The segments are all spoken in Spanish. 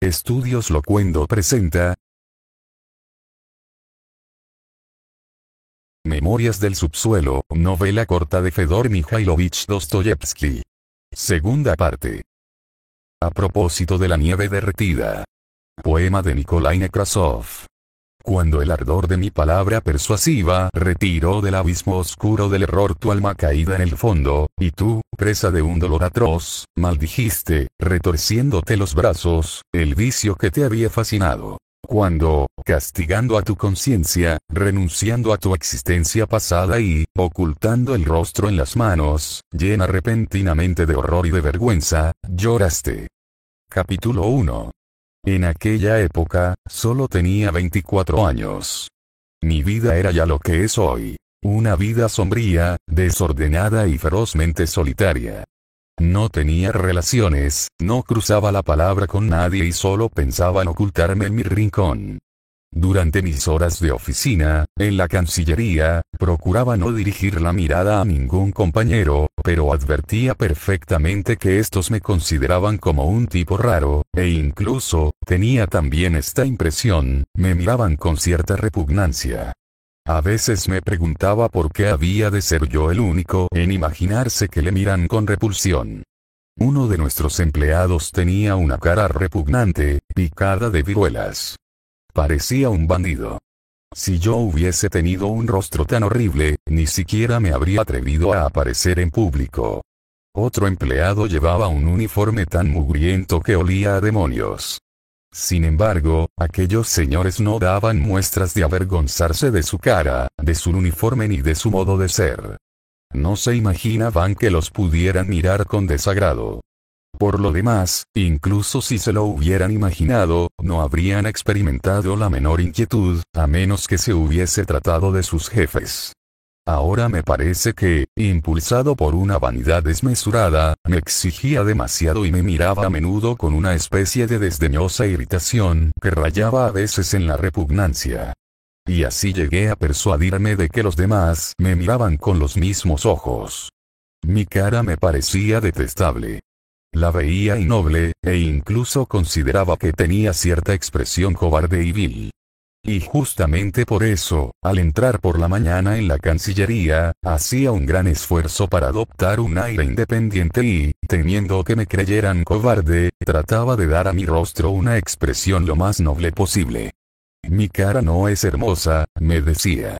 Estudios Locuendo presenta Memorias del subsuelo, novela corta de Fedor Mikhailovich Dostoyevsky. Segunda parte. A propósito de la nieve derretida. Poema de Nikolai Nekrasov. Cuando el ardor de mi palabra persuasiva retiró del abismo oscuro del error tu alma caída en el fondo, y tú, presa de un dolor atroz, maldijiste, retorciéndote los brazos, el vicio que te había fascinado. Cuando, castigando a tu conciencia, renunciando a tu existencia pasada y, ocultando el rostro en las manos, llena repentinamente de horror y de vergüenza, lloraste. Capítulo 1. En aquella época, solo tenía 24 años. Mi vida era ya lo que es hoy. Una vida sombría, desordenada y ferozmente solitaria. No tenía relaciones, no cruzaba la palabra con nadie y solo pensaba en ocultarme en mi rincón. Durante mis horas de oficina, en la Cancillería, procuraba no dirigir la mirada a ningún compañero, pero advertía perfectamente que estos me consideraban como un tipo raro, e incluso, tenía también esta impresión, me miraban con cierta repugnancia. A veces me preguntaba por qué había de ser yo el único en imaginarse que le miran con repulsión. Uno de nuestros empleados tenía una cara repugnante, picada de viruelas. Parecía un bandido. Si yo hubiese tenido un rostro tan horrible, ni siquiera me habría atrevido a aparecer en público. Otro empleado llevaba un uniforme tan mugriento que olía a demonios. Sin embargo, aquellos señores no daban muestras de avergonzarse de su cara, de su uniforme ni de su modo de ser. No se imaginaban que los pudieran mirar con desagrado. Por lo demás, incluso si se lo hubieran imaginado, no habrían experimentado la menor inquietud, a menos que se hubiese tratado de sus jefes. Ahora me parece que, impulsado por una vanidad desmesurada, me exigía demasiado y me miraba a menudo con una especie de desdeñosa irritación que rayaba a veces en la repugnancia. Y así llegué a persuadirme de que los demás me miraban con los mismos ojos. Mi cara me parecía detestable. La veía innoble, e incluso consideraba que tenía cierta expresión cobarde y vil. Y justamente por eso, al entrar por la mañana en la Cancillería, hacía un gran esfuerzo para adoptar un aire independiente y, temiendo que me creyeran cobarde, trataba de dar a mi rostro una expresión lo más noble posible. Mi cara no es hermosa, me decía.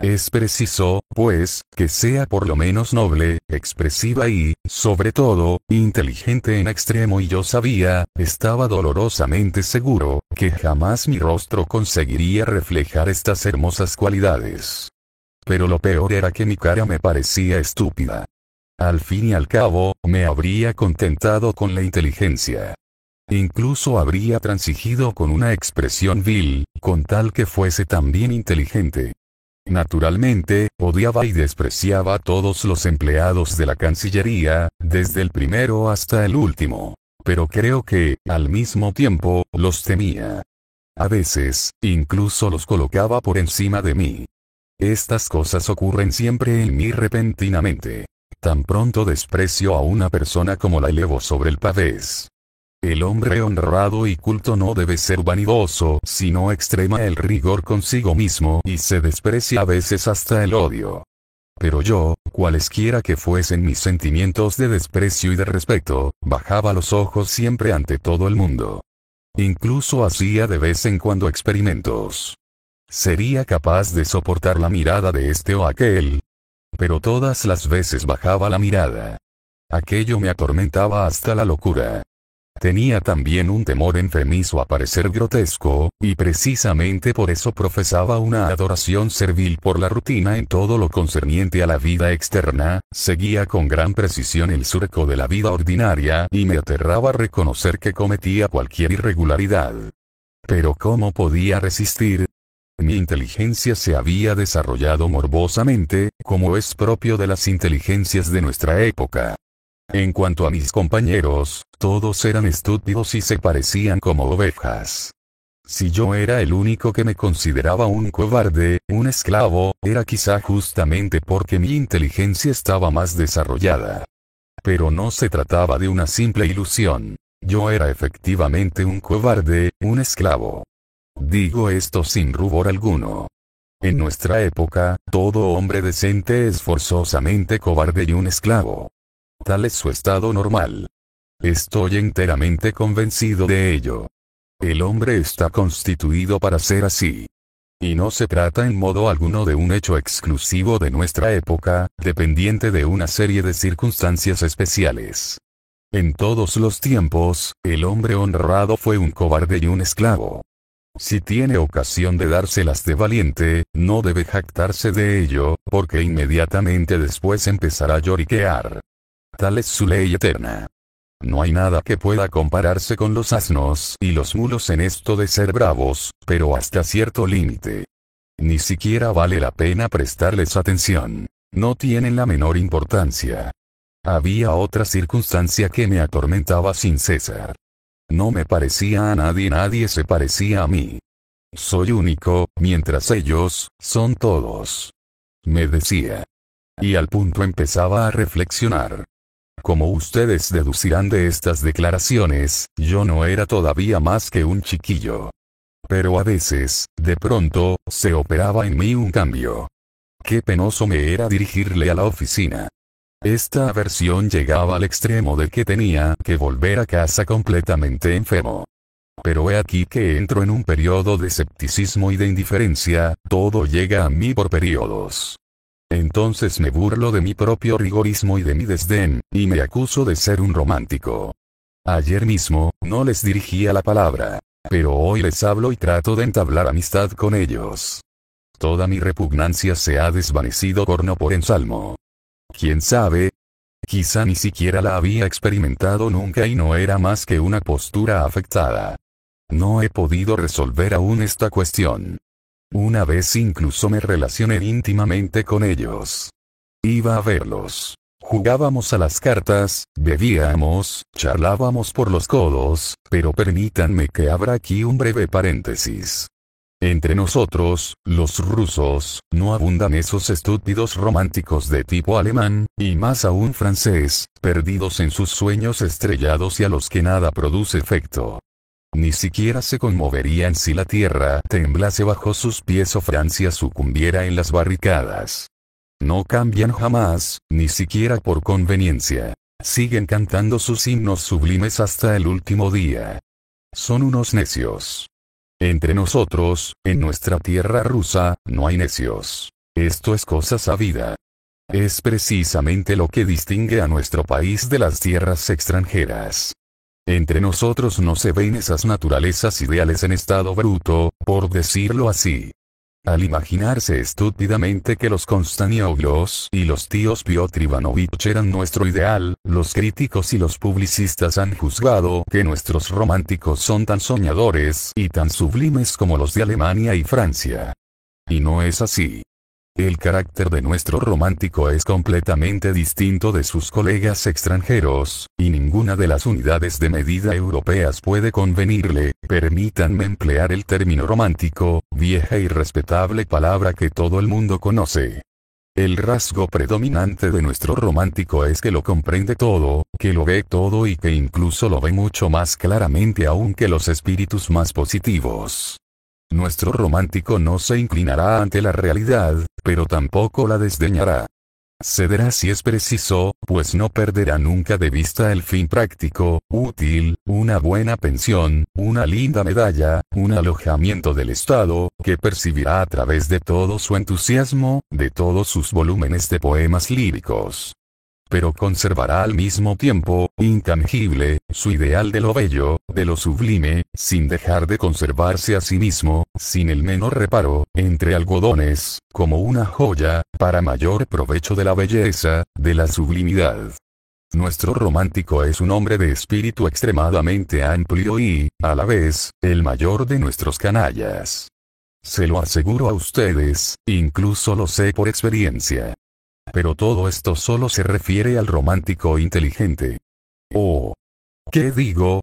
Es preciso, pues, que sea por lo menos noble, expresiva y, sobre todo, inteligente en extremo y yo sabía, estaba dolorosamente seguro, que jamás mi rostro conseguiría reflejar estas hermosas cualidades. Pero lo peor era que mi cara me parecía estúpida. Al fin y al cabo, me habría contentado con la inteligencia. Incluso habría transigido con una expresión vil, con tal que fuese también inteligente. Naturalmente, odiaba y despreciaba a todos los empleados de la Cancillería, desde el primero hasta el último. Pero creo que, al mismo tiempo, los temía. A veces, incluso los colocaba por encima de mí. Estas cosas ocurren siempre en mí repentinamente. Tan pronto desprecio a una persona como la elevo sobre el pavés. El hombre honrado y culto no debe ser vanidoso, sino extrema el rigor consigo mismo y se desprecia a veces hasta el odio. Pero yo, cualesquiera que fuesen mis sentimientos de desprecio y de respeto, bajaba los ojos siempre ante todo el mundo. Incluso hacía de vez en cuando experimentos. Sería capaz de soportar la mirada de este o aquel. Pero todas las veces bajaba la mirada. Aquello me atormentaba hasta la locura. Tenía también un temor enfermizo a parecer grotesco, y precisamente por eso profesaba una adoración servil por la rutina en todo lo concerniente a la vida externa, seguía con gran precisión el surco de la vida ordinaria y me aterraba reconocer que cometía cualquier irregularidad. Pero ¿cómo podía resistir? Mi inteligencia se había desarrollado morbosamente, como es propio de las inteligencias de nuestra época. En cuanto a mis compañeros, todos eran estúpidos y se parecían como ovejas. Si yo era el único que me consideraba un cobarde, un esclavo, era quizá justamente porque mi inteligencia estaba más desarrollada. Pero no se trataba de una simple ilusión. Yo era efectivamente un cobarde, un esclavo. Digo esto sin rubor alguno. En nuestra época, todo hombre decente es forzosamente cobarde y un esclavo. Tal es su estado normal. Estoy enteramente convencido de ello. El hombre está constituido para ser así. Y no se trata en modo alguno de un hecho exclusivo de nuestra época, dependiente de una serie de circunstancias especiales. En todos los tiempos, el hombre honrado fue un cobarde y un esclavo. Si tiene ocasión de dárselas de valiente, no debe jactarse de ello, porque inmediatamente después empezará a lloriquear. Tal es su ley eterna. No hay nada que pueda compararse con los asnos y los mulos en esto de ser bravos, pero hasta cierto límite. Ni siquiera vale la pena prestarles atención. No tienen la menor importancia. Había otra circunstancia que me atormentaba sin cesar. No me parecía a nadie, nadie se parecía a mí. Soy único, mientras ellos, son todos. Me decía. Y al punto empezaba a reflexionar. Como ustedes deducirán de estas declaraciones, yo no era todavía más que un chiquillo. Pero a veces, de pronto, se operaba en mí un cambio. Qué penoso me era dirigirle a la oficina. Esta aversión llegaba al extremo de que tenía que volver a casa completamente enfermo. Pero he aquí que entro en un periodo de escepticismo y de indiferencia, todo llega a mí por periodos. Entonces me burlo de mi propio rigorismo y de mi desdén, y me acuso de ser un romántico. Ayer mismo, no les dirigía la palabra, pero hoy les hablo y trato de entablar amistad con ellos. Toda mi repugnancia se ha desvanecido corno por ensalmo. ¿Quién sabe? Quizá ni siquiera la había experimentado nunca y no era más que una postura afectada. No he podido resolver aún esta cuestión. Una vez incluso me relacioné íntimamente con ellos. Iba a verlos. Jugábamos a las cartas, bebíamos, charlábamos por los codos, pero permítanme que abra aquí un breve paréntesis. Entre nosotros, los rusos, no abundan esos estúpidos románticos de tipo alemán, y más aún francés, perdidos en sus sueños estrellados y a los que nada produce efecto. Ni siquiera se conmoverían si la tierra temblase bajo sus pies o Francia sucumbiera en las barricadas. No cambian jamás, ni siquiera por conveniencia. Siguen cantando sus himnos sublimes hasta el último día. Son unos necios. Entre nosotros, en nuestra tierra rusa, no hay necios. Esto es cosa sabida. Es precisamente lo que distingue a nuestro país de las tierras extranjeras. Entre nosotros no se ven esas naturalezas ideales en estado bruto, por decirlo así. Al imaginarse estúpidamente que los Konstanioglos y los tíos Piotr Ivanovich eran nuestro ideal, los críticos y los publicistas han juzgado que nuestros románticos son tan soñadores y tan sublimes como los de Alemania y Francia. Y no es así. El carácter de nuestro romántico es completamente distinto de sus colegas extranjeros, y ninguna de las unidades de medida europeas puede convenirle. Permítanme emplear el término romántico, vieja y respetable palabra que todo el mundo conoce. El rasgo predominante de nuestro romántico es que lo comprende todo, que lo ve todo y que incluso lo ve mucho más claramente aún que los espíritus más positivos. Nuestro romántico no se inclinará ante la realidad, pero tampoco la desdeñará. Cederá si es preciso, pues no perderá nunca de vista el fin práctico, útil, una buena pensión, una linda medalla, un alojamiento del Estado, que percibirá a través de todo su entusiasmo, de todos sus volúmenes de poemas líricos. Pero conservará al mismo tiempo, intangible, su ideal de lo bello, de lo sublime, sin dejar de conservarse a sí mismo, sin el menor reparo, entre algodones, como una joya, para mayor provecho de la belleza, de la sublimidad. Nuestro romántico es un hombre de espíritu extremadamente amplio y, a la vez, el mayor de nuestros canallas. Se lo aseguro a ustedes, incluso lo sé por experiencia. Pero todo esto solo se refiere al romántico inteligente. Oh. ¿Qué digo?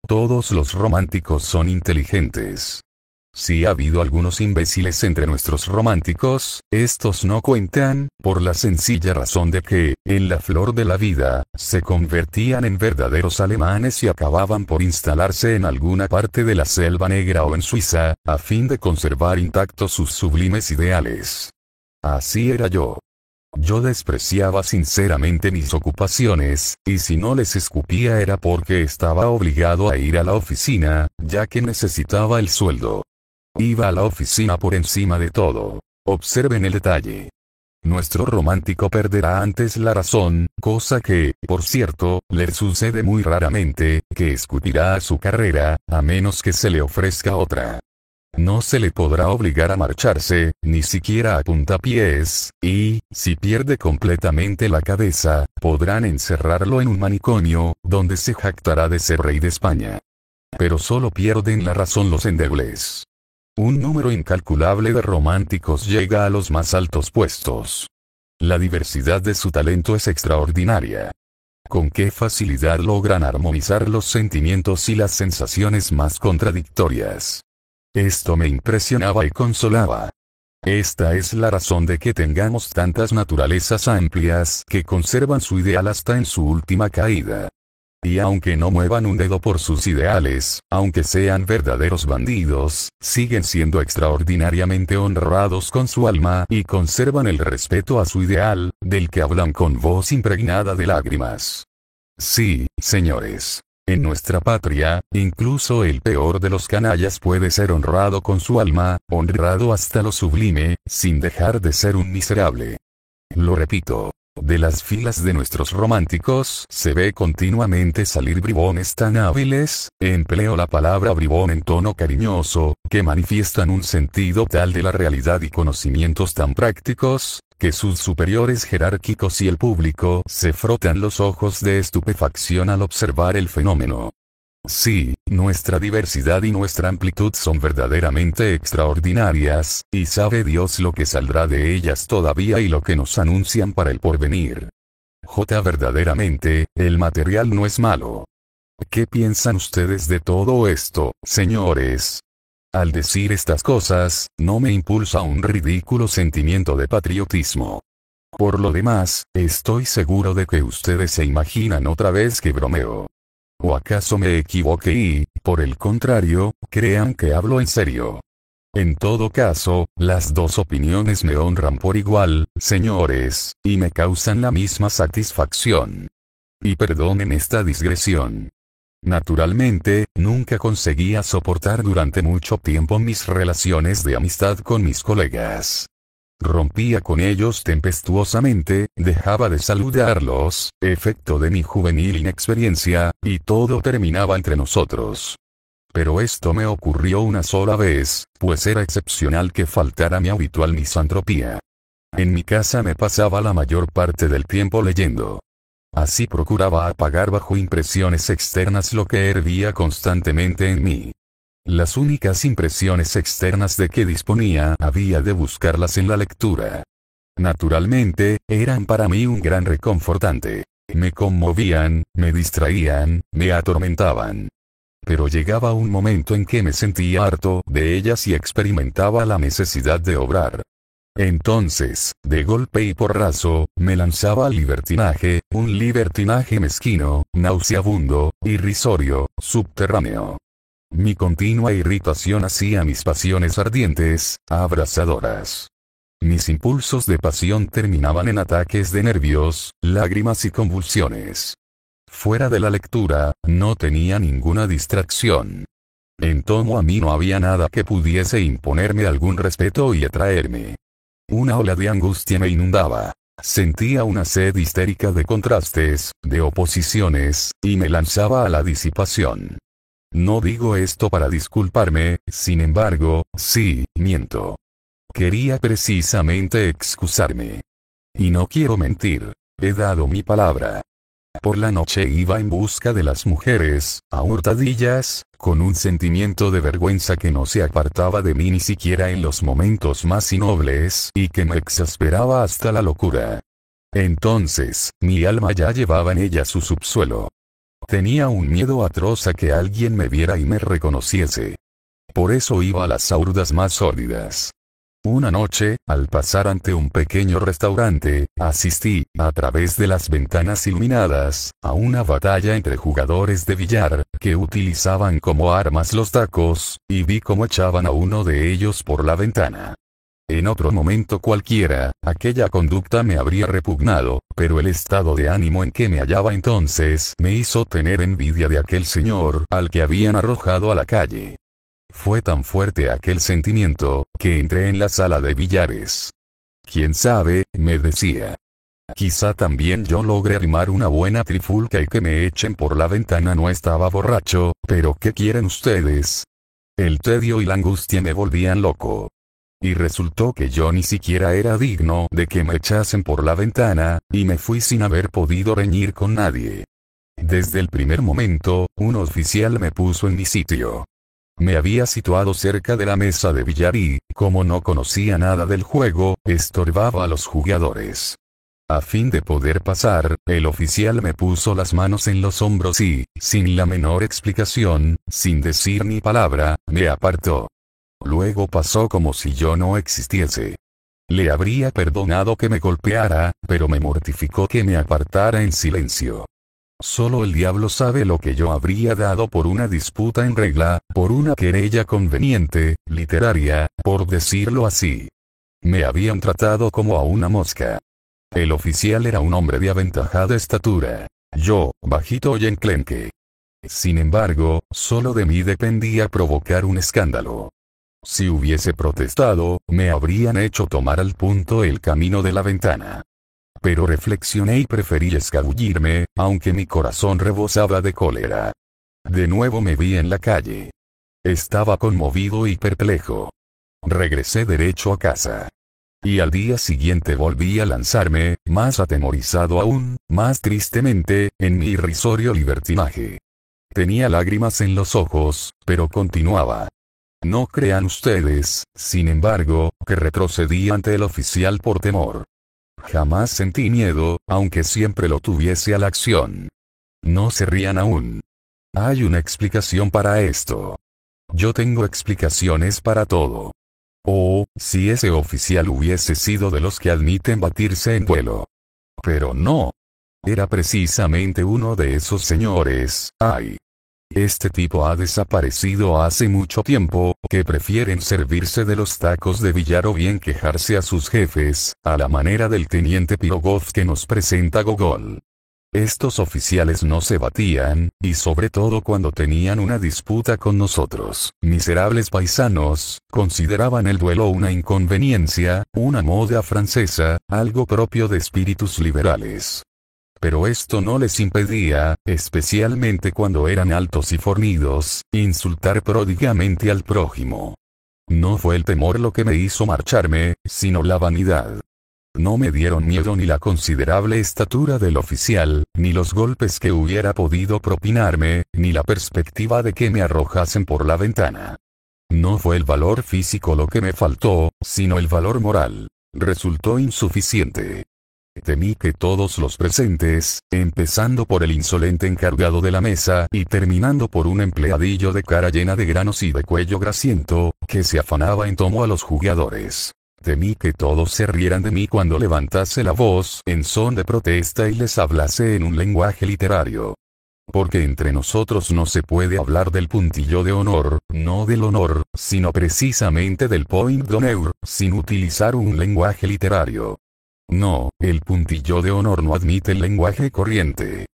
Todos los románticos son inteligentes. Si ha habido algunos imbéciles entre nuestros románticos, estos no cuentan, por la sencilla razón de que, en la flor de la vida, se convertían en verdaderos alemanes y acababan por instalarse en alguna parte de la Selva Negra o en Suiza, a fin de conservar intactos sus sublimes ideales. Así era yo. Yo despreciaba sinceramente mis ocupaciones, y si no les escupía era porque estaba obligado a ir a la oficina, ya que necesitaba el sueldo. Iba a la oficina por encima de todo. Observen el detalle. Nuestro romántico perderá antes la razón, cosa que, por cierto, le sucede muy raramente, que escupirá a su carrera, a menos que se le ofrezca otra. No se le podrá obligar a marcharse, ni siquiera a puntapiés, y, si pierde completamente la cabeza, podrán encerrarlo en un manicomio, donde se jactará de ser rey de España. Pero solo pierden la razón los endebles. Un número incalculable de románticos llega a los más altos puestos. La diversidad de su talento es extraordinaria. Con qué facilidad logran armonizar los sentimientos y las sensaciones más contradictorias. Esto me impresionaba y consolaba. Esta es la razón de que tengamos tantas naturalezas amplias que conservan su ideal hasta en su última caída. Y aunque no muevan un dedo por sus ideales, aunque sean verdaderos bandidos, siguen siendo extraordinariamente honrados con su alma y conservan el respeto a su ideal, del que hablan con voz impregnada de lágrimas. Sí, señores. En nuestra patria, incluso el peor de los canallas puede ser honrado con su alma, honrado hasta lo sublime, sin dejar de ser un miserable. Lo repito. De las filas de nuestros románticos se ve continuamente salir bribones tan hábiles, empleo la palabra bribón en tono cariñoso, que manifiestan un sentido tal de la realidad y conocimientos tan prácticos, que sus superiores jerárquicos y el público se frotan los ojos de estupefacción al observar el fenómeno. Sí, nuestra diversidad y nuestra amplitud son verdaderamente extraordinarias, y sabe Dios lo que saldrá de ellas todavía y lo que nos anuncian para el porvenir. Verdaderamente, el material no es malo. ¿Qué piensan ustedes de todo esto, señores? Al decir estas cosas, no me impulsa un ridículo sentimiento de patriotismo. Por lo demás, estoy seguro de que ustedes se imaginan otra vez que bromeo. ¿O acaso me equivoqué y, por el contrario, crean que hablo en serio? En todo caso, las dos opiniones me honran por igual, señores, y me causan la misma satisfacción. Y perdonen esta digresión. Naturalmente, nunca conseguía soportar durante mucho tiempo mis relaciones de amistad con mis colegas. Rompía con ellos tempestuosamente, dejaba de saludarlos, efecto de mi juvenil inexperiencia, y todo terminaba entre nosotros. Pero esto me ocurrió una sola vez, pues era excepcional que faltara mi habitual misantropía. En mi casa me pasaba la mayor parte del tiempo leyendo. Así procuraba apagar bajo impresiones externas lo que hervía constantemente en mí. Las únicas impresiones externas de que disponía había de buscarlas en la lectura. Naturalmente, eran para mí un gran reconfortante. Me conmovían, me distraían, me atormentaban. Pero llegaba un momento en que me sentía harto de ellas y experimentaba la necesidad de obrar. Entonces, de golpe y porrazo, me lanzaba al libertinaje, un libertinaje mezquino, nauseabundo, irrisorio, subterráneo. Mi continua irritación hacía mis pasiones ardientes, abrasadoras. Mis impulsos de pasión terminaban en ataques de nervios, lágrimas y convulsiones. Fuera de la lectura, no tenía ninguna distracción. En torno a mí no había nada que pudiese imponerme algún respeto y atraerme. Una ola de angustia me inundaba. Sentía una sed histérica de contrastes, de oposiciones, y me lanzaba a la disipación. No digo esto para disculparme, sin embargo, sí, miento. Quería precisamente excusarme. Y no quiero mentir, he dado mi palabra. Por la noche iba en busca de las mujeres, a hurtadillas, con un sentimiento de vergüenza que no se apartaba de mí ni siquiera en los momentos más innobles y que me exasperaba hasta la locura. Entonces, mi alma ya llevaba en ella su subsuelo. Tenía un miedo atroz a que alguien me viera y me reconociese. Por eso iba a las hurdas más sórdidas. Una noche, al pasar ante un pequeño restaurante, asistí, a través de las ventanas iluminadas, a una batalla entre jugadores de billar, que utilizaban como armas los tacos, y vi cómo echaban a uno de ellos por la ventana. En otro momento cualquiera, aquella conducta me habría repugnado, pero el estado de ánimo en que me hallaba entonces me hizo tener envidia de aquel señor al que habían arrojado a la calle. Fue tan fuerte aquel sentimiento, que entré en la sala de billares. Quién sabe, me decía. Quizá también yo logre armar una buena trifulca y que me echen por la ventana. No estaba borracho, pero ¿qué quieren ustedes? El tedio y la angustia me volvían loco. Y resultó que yo ni siquiera era digno de que me echasen por la ventana, y me fui sin haber podido reñir con nadie. Desde el primer momento, un oficial me puso en mi sitio. Me había situado cerca de la mesa de billar y, como no conocía nada del juego, estorbaba a los jugadores. A fin de poder pasar, el oficial me puso las manos en los hombros y, sin la menor explicación, sin decir ni palabra, me apartó. Luego pasó como si yo no existiese. Le habría perdonado que me golpeara, pero me mortificó que me apartara en silencio. Solo el diablo sabe lo que yo habría dado por una disputa en regla, por una querella conveniente, literaria, por decirlo así. Me habían tratado como a una mosca. El oficial era un hombre de aventajada estatura. Yo, bajito y enclenque. Sin embargo, solo de mí dependía provocar un escándalo. Si hubiese protestado, me habrían hecho tomar al punto el camino de la ventana. Pero reflexioné y preferí escabullirme, aunque mi corazón rebosaba de cólera. De nuevo me vi en la calle. Estaba conmovido y perplejo. Regresé derecho a casa. Y al día siguiente volví a lanzarme, más atemorizado aún, más tristemente, en mi irrisorio libertinaje. Tenía lágrimas en los ojos, pero continuaba. No crean ustedes, sin embargo, que retrocedí ante el oficial por temor. Jamás sentí miedo, aunque siempre lo tuviese a la acción. No se rían aún. Hay una explicación para esto. Yo tengo explicaciones para todo. Oh, si ese oficial hubiese sido de los que admiten batirse en duelo. Pero no. Era precisamente uno de esos señores, ay. Este tipo ha desaparecido hace mucho tiempo, que prefieren servirse de los tacos de billar o bien quejarse a sus jefes, a la manera del teniente Pirogov que nos presenta Gogol. Estos oficiales no se batían, y sobre todo cuando tenían una disputa con nosotros, miserables paisanos, consideraban el duelo una inconveniencia, una moda francesa, algo propio de espíritus liberales. Pero esto no les impedía, especialmente cuando eran altos y fornidos, insultar pródigamente al prójimo. No fue el temor lo que me hizo marcharme, sino la vanidad. No me dieron miedo ni la considerable estatura del oficial, ni los golpes que hubiera podido propinarme, ni la perspectiva de que me arrojasen por la ventana. No fue el valor físico lo que me faltó, sino el valor moral. Resultó insuficiente. Temí que todos los presentes, empezando por el insolente encargado de la mesa y terminando por un empleadillo de cara llena de granos y de cuello grasiento, que se afanaba en tomo a los jugadores. Temí que todos se rieran de mí cuando levantase la voz en son de protesta y les hablase en un lenguaje literario. Porque entre nosotros no se puede hablar del puntillo de honor, no del honor, sino precisamente del point d'honneur, sin utilizar un lenguaje literario. No, el puntillo de honor no admite el lenguaje corriente.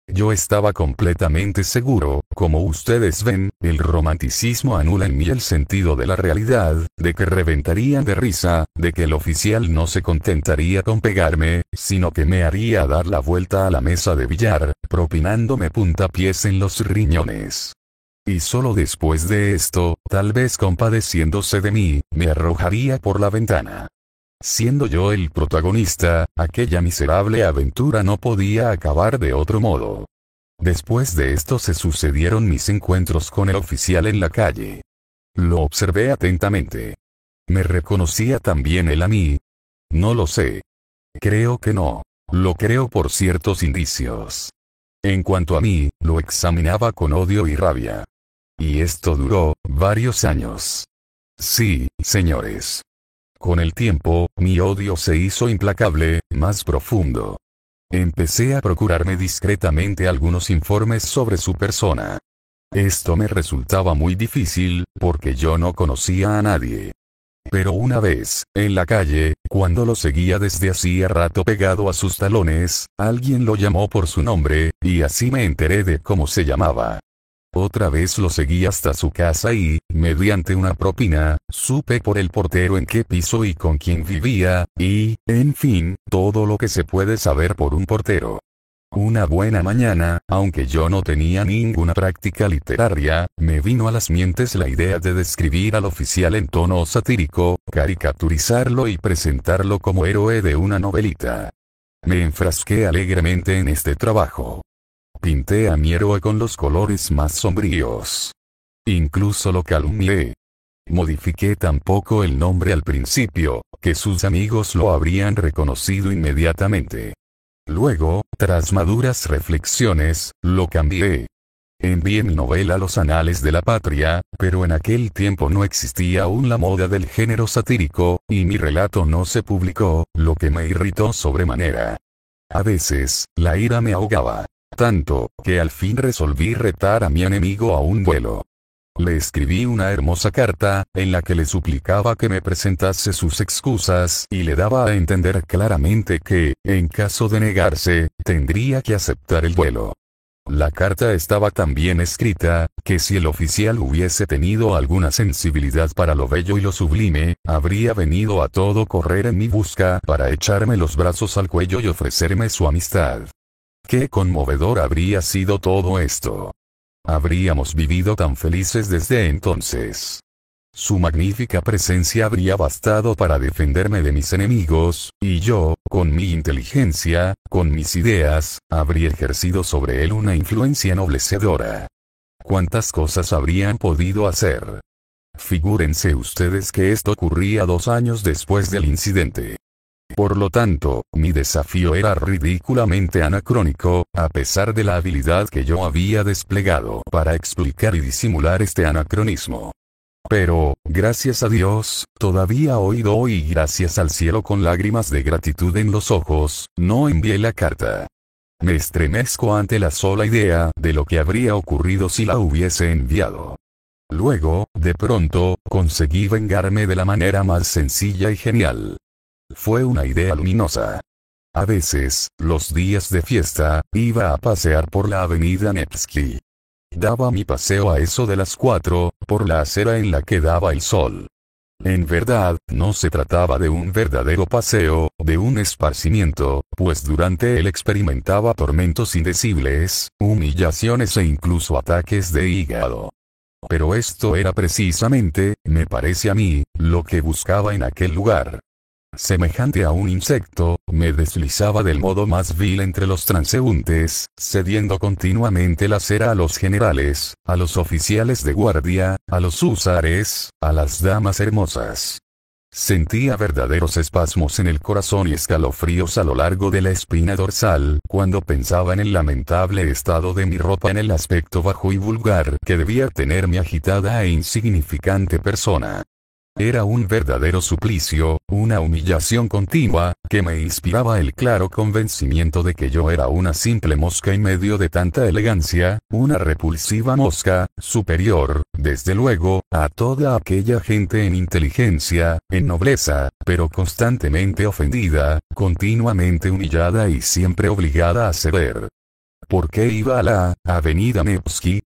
Yo estaba completamente seguro, como ustedes ven, el romanticismo anula en mí el sentido de la realidad, de que reventarían de risa, de que el oficial no se contentaría con pegarme, sino que me haría dar la vuelta a la mesa de billar, propinándome puntapiés en los riñones. Y solo después de esto, tal vez compadeciéndose de mí, me arrojaría por la ventana. Siendo yo el protagonista, aquella miserable aventura no podía acabar de otro modo. Después de esto se sucedieron mis encuentros con el oficial en la calle. Lo observé atentamente. ¿Me reconocía también él a mí? No lo sé. Creo que no. Lo creo por ciertos indicios. En cuanto a mí, lo examinaba con odio y rabia. Y esto duró varios años. Sí, señores. Con el tiempo, mi odio se hizo implacable, más profundo. Empecé a procurarme discretamente algunos informes sobre su persona. Esto me resultaba muy difícil, porque yo no conocía a nadie. Pero una vez, en la calle, cuando lo seguía desde hacía rato pegado a sus talones, alguien lo llamó por su nombre, y así me enteré de cómo se llamaba. Otra vez lo seguí hasta su casa y, mediante una propina, supe por el portero en qué piso y con quién vivía, y, en fin, todo lo que se puede saber por un portero. Una buena mañana, aunque yo no tenía ninguna práctica literaria, me vino a las mientes la idea de describir al oficial en tono satírico, caricaturizarlo y presentarlo como héroe de una novelita. Me enfrasqué alegremente en este trabajo. Pinté a mi héroe con los colores más sombríos. Incluso lo calumnié. Modifiqué tan poco el nombre al principio, que sus amigos lo habrían reconocido inmediatamente. Luego, tras maduras reflexiones, lo cambié. Envié mi novela a los anales de la patria, pero en aquel tiempo no existía aún la moda del género satírico, y mi relato no se publicó, lo que me irritó sobremanera. A veces, la ira me ahogaba. Tanto, que al fin resolví retar a mi enemigo a un duelo. Le escribí una hermosa carta, en la que le suplicaba que me presentase sus excusas y le daba a entender claramente que, en caso de negarse, tendría que aceptar el duelo. La carta estaba tan bien escrita, que si el oficial hubiese tenido alguna sensibilidad para lo bello y lo sublime, habría venido a todo correr en mi busca para echarme los brazos al cuello y ofrecerme su amistad. Qué conmovedor habría sido todo esto. Habríamos vivido tan felices desde entonces. Su magnífica presencia habría bastado para defenderme de mis enemigos, y yo, con mi inteligencia, con mis ideas, habría ejercido sobre él una influencia ennoblecedora. ¿Cuántas cosas habrían podido hacer? Figúrense ustedes que esto ocurría 2 años después del incidente. Por lo tanto, mi desafío era ridículamente anacrónico, a pesar de la habilidad que yo había desplegado para explicar y disimular este anacronismo. Pero, gracias a Dios, todavía hoy doy gracias al cielo con lágrimas de gratitud en los ojos, no envié la carta. Me estremezco ante la sola idea de lo que habría ocurrido si la hubiese enviado. Luego, de pronto, conseguí vengarme de la manera más sencilla y genial. Fue una idea luminosa. A veces, los días de fiesta, iba a pasear por la avenida Nevsky. Daba mi paseo a eso de las 4, por la acera en la que daba el sol. En verdad, no se trataba de un verdadero paseo, de un esparcimiento, pues durante él experimentaba tormentos indecibles, humillaciones e incluso ataques de hígado. Pero esto era precisamente, me parece a mí, lo que buscaba en aquel lugar. Semejante a un insecto, me deslizaba del modo más vil entre los transeúntes, cediendo continuamente la cera a los generales, a los oficiales de guardia, a los húsares, a las damas hermosas. Sentía verdaderos espasmos en el corazón y escalofríos a lo largo de la espina dorsal, cuando pensaba en el lamentable estado de mi ropa, en el aspecto bajo y vulgar que debía tener mi agitada e insignificante persona. Era un verdadero suplicio, una humillación continua, que me inspiraba el claro convencimiento de que yo era una simple mosca en medio de tanta elegancia, una repulsiva mosca, superior, desde luego, a toda aquella gente en inteligencia, en nobleza, pero constantemente ofendida, continuamente humillada y siempre obligada a ceder. ¿Por qué iba a la avenida Nevsky?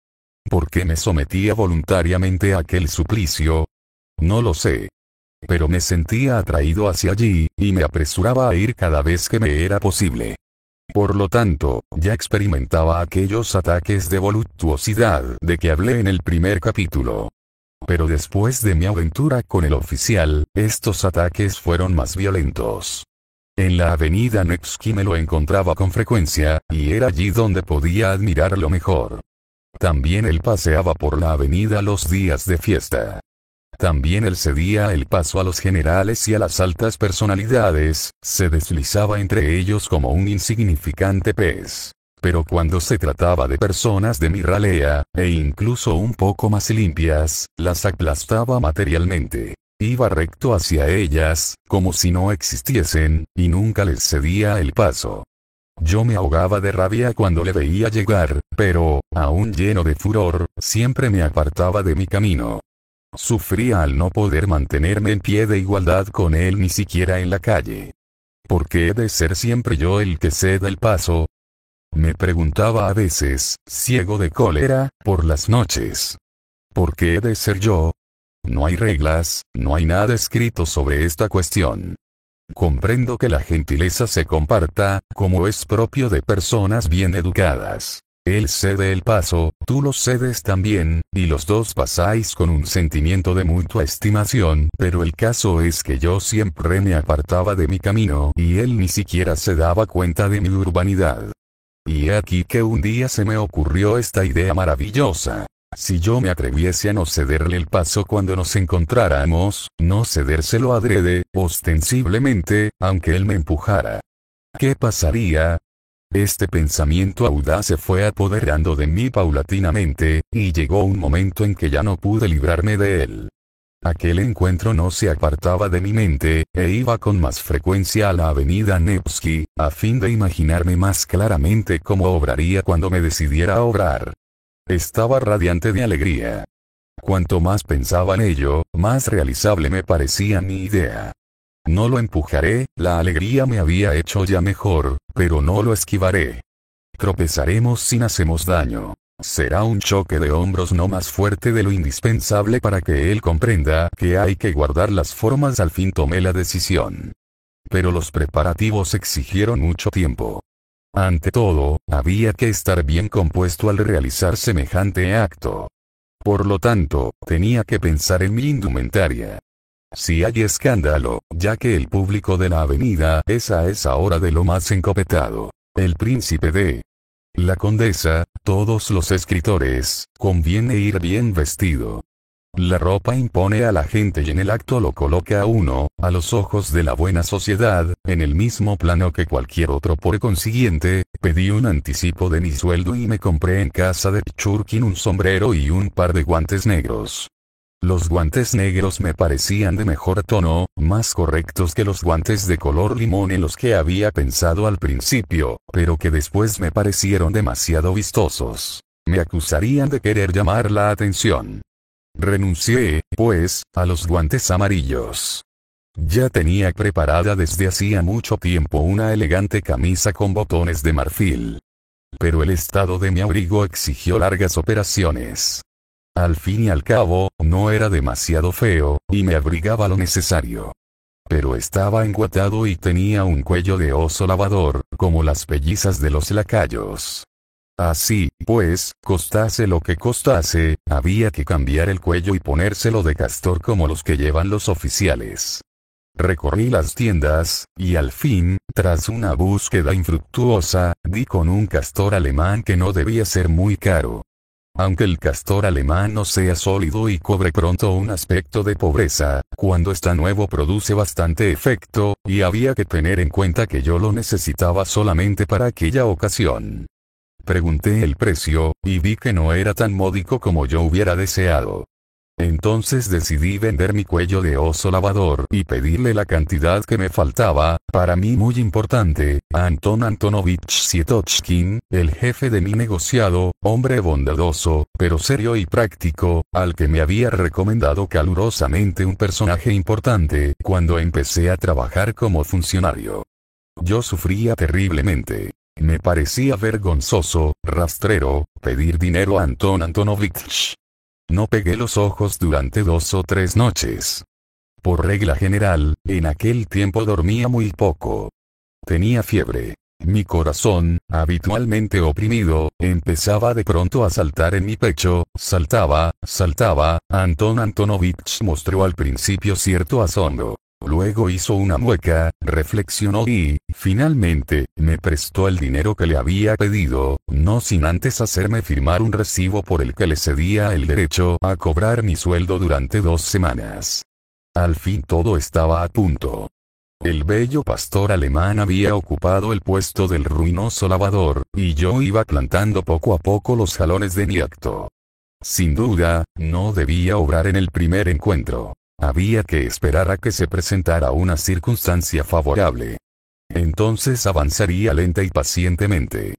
¿Por qué me sometía voluntariamente a aquel suplicio? No lo sé. Pero me sentía atraído hacia allí, y me apresuraba a ir cada vez que me era posible. Por lo tanto, ya experimentaba aquellos ataques de voluptuosidad de que hablé en el primer capítulo. Pero después de mi aventura con el oficial, estos ataques fueron más violentos. En la avenida Nevsky me lo encontraba con frecuencia, y era allí donde podía admirarlo mejor. También él paseaba por la avenida los días de fiesta. También él cedía el paso a los generales y a las altas personalidades, se deslizaba entre ellos como un insignificante pez. Pero cuando se trataba de personas de mi ralea, e incluso un poco más limpias, las aplastaba materialmente. Iba recto hacia ellas, como si no existiesen, y nunca les cedía el paso. Yo me ahogaba de rabia cuando le veía llegar, pero, aún lleno de furor, siempre me apartaba de mi camino. Sufría al no poder mantenerme en pie de igualdad con él ni siquiera en la calle. ¿Por qué he de ser siempre yo el que ceda el paso? Me preguntaba a veces, ciego de cólera, por las noches. ¿Por qué he de ser yo? No hay reglas, no hay nada escrito sobre esta cuestión. Comprendo que la gentileza se comparta, como es propio de personas bien educadas. Él cede el paso, tú lo cedes también, y los dos pasáis con un sentimiento de mutua estimación, pero el caso es que yo siempre me apartaba de mi camino y él ni siquiera se daba cuenta de mi urbanidad. Y he aquí que un día se me ocurrió esta idea maravillosa. Si yo me atreviese a no cederle el paso cuando nos encontráramos, no cedérselo adrede, ostensiblemente, aunque él me empujara. ¿Qué pasaría? Este pensamiento audaz se fue apoderando de mí paulatinamente, y llegó un momento en que ya no pude librarme de él. Aquel encuentro no se apartaba de mi mente, e iba con más frecuencia a la avenida Nevsky, a fin de imaginarme más claramente cómo obraría cuando me decidiera a obrar. Estaba radiante de alegría. Cuanto más pensaba en ello, más realizable me parecía mi idea. No lo empujaré, la alegría me había hecho ya mejor, pero no lo esquivaré. Tropezaremos si no hacemos daño. Será un choque de hombros no más fuerte de lo indispensable para que él comprenda que hay que guardar las formas. Al fin tomé la decisión. Pero los preparativos exigieron mucho tiempo. Ante todo, había que estar bien compuesto al realizar semejante acto. Por lo tanto, tenía que pensar en mi indumentaria. Si hay escándalo, ya que el público de la avenida es a esa hora de lo más encopetado, el príncipe de la condesa, todos los escritores, conviene ir bien vestido. La ropa impone a la gente y en el acto lo coloca a uno, a los ojos de la buena sociedad, en el mismo plano que cualquier otro. Por consiguiente, pedí un anticipo de mi sueldo y me compré en casa de Pichurkin un sombrero y un par de guantes negros. Los guantes negros me parecían de mejor tono, más correctos que los guantes de color limón en los que había pensado al principio, pero que después me parecieron demasiado vistosos. Me acusarían de querer llamar la atención. Renuncié, pues, a los guantes amarillos. Ya tenía preparada desde hacía mucho tiempo una elegante camisa con botones de marfil. Pero el estado de mi abrigo exigió largas operaciones. Al fin y al cabo, no era demasiado feo, y me abrigaba lo necesario. Pero estaba enguatado y tenía un cuello de oso lavador, como las pellizas de los lacayos. Así, pues, costase lo que costase, había que cambiar el cuello y ponérselo de castor como los que llevan los oficiales. Recorrí las tiendas, y al fin, tras una búsqueda infructuosa, di con un castor alemán que no debía ser muy caro. Aunque el castor alemán no sea sólido y cobre pronto un aspecto de pobreza, cuando está nuevo produce bastante efecto, y había que tener en cuenta que yo lo necesitaba solamente para aquella ocasión. Pregunté el precio, y vi que no era tan módico como yo hubiera deseado. Entonces decidí vender mi cuello de oso lavador y pedirle la cantidad que me faltaba, para mí muy importante, a Anton Antonovich Sietochkin, el jefe de mi negociado, hombre bondadoso, pero serio y práctico, al que me había recomendado calurosamente un personaje importante cuando empecé a trabajar como funcionario. Yo sufría terriblemente. Me parecía vergonzoso, rastrero, pedir dinero a Anton Antonovich. No pegué los ojos durante 2 o 3 noches. Por regla general, en aquel tiempo dormía muy poco. Tenía fiebre. Mi corazón, habitualmente oprimido, empezaba de pronto a saltar en mi pecho, saltaba. Anton Antonovich mostró al principio cierto asombro. Luego hizo una mueca, reflexionó y, finalmente, me prestó el dinero que le había pedido, no sin antes hacerme firmar un recibo por el que le cedía el derecho a cobrar mi sueldo durante 2 semanas. Al fin todo estaba a punto. El bello pastor alemán había ocupado el puesto del ruinoso lavador, y yo iba plantando poco a poco los jalones de mi acto. Sin duda, no debía obrar en el primer encuentro. Había que esperar a que se presentara una circunstancia favorable. Entonces avanzaría lenta y pacientemente.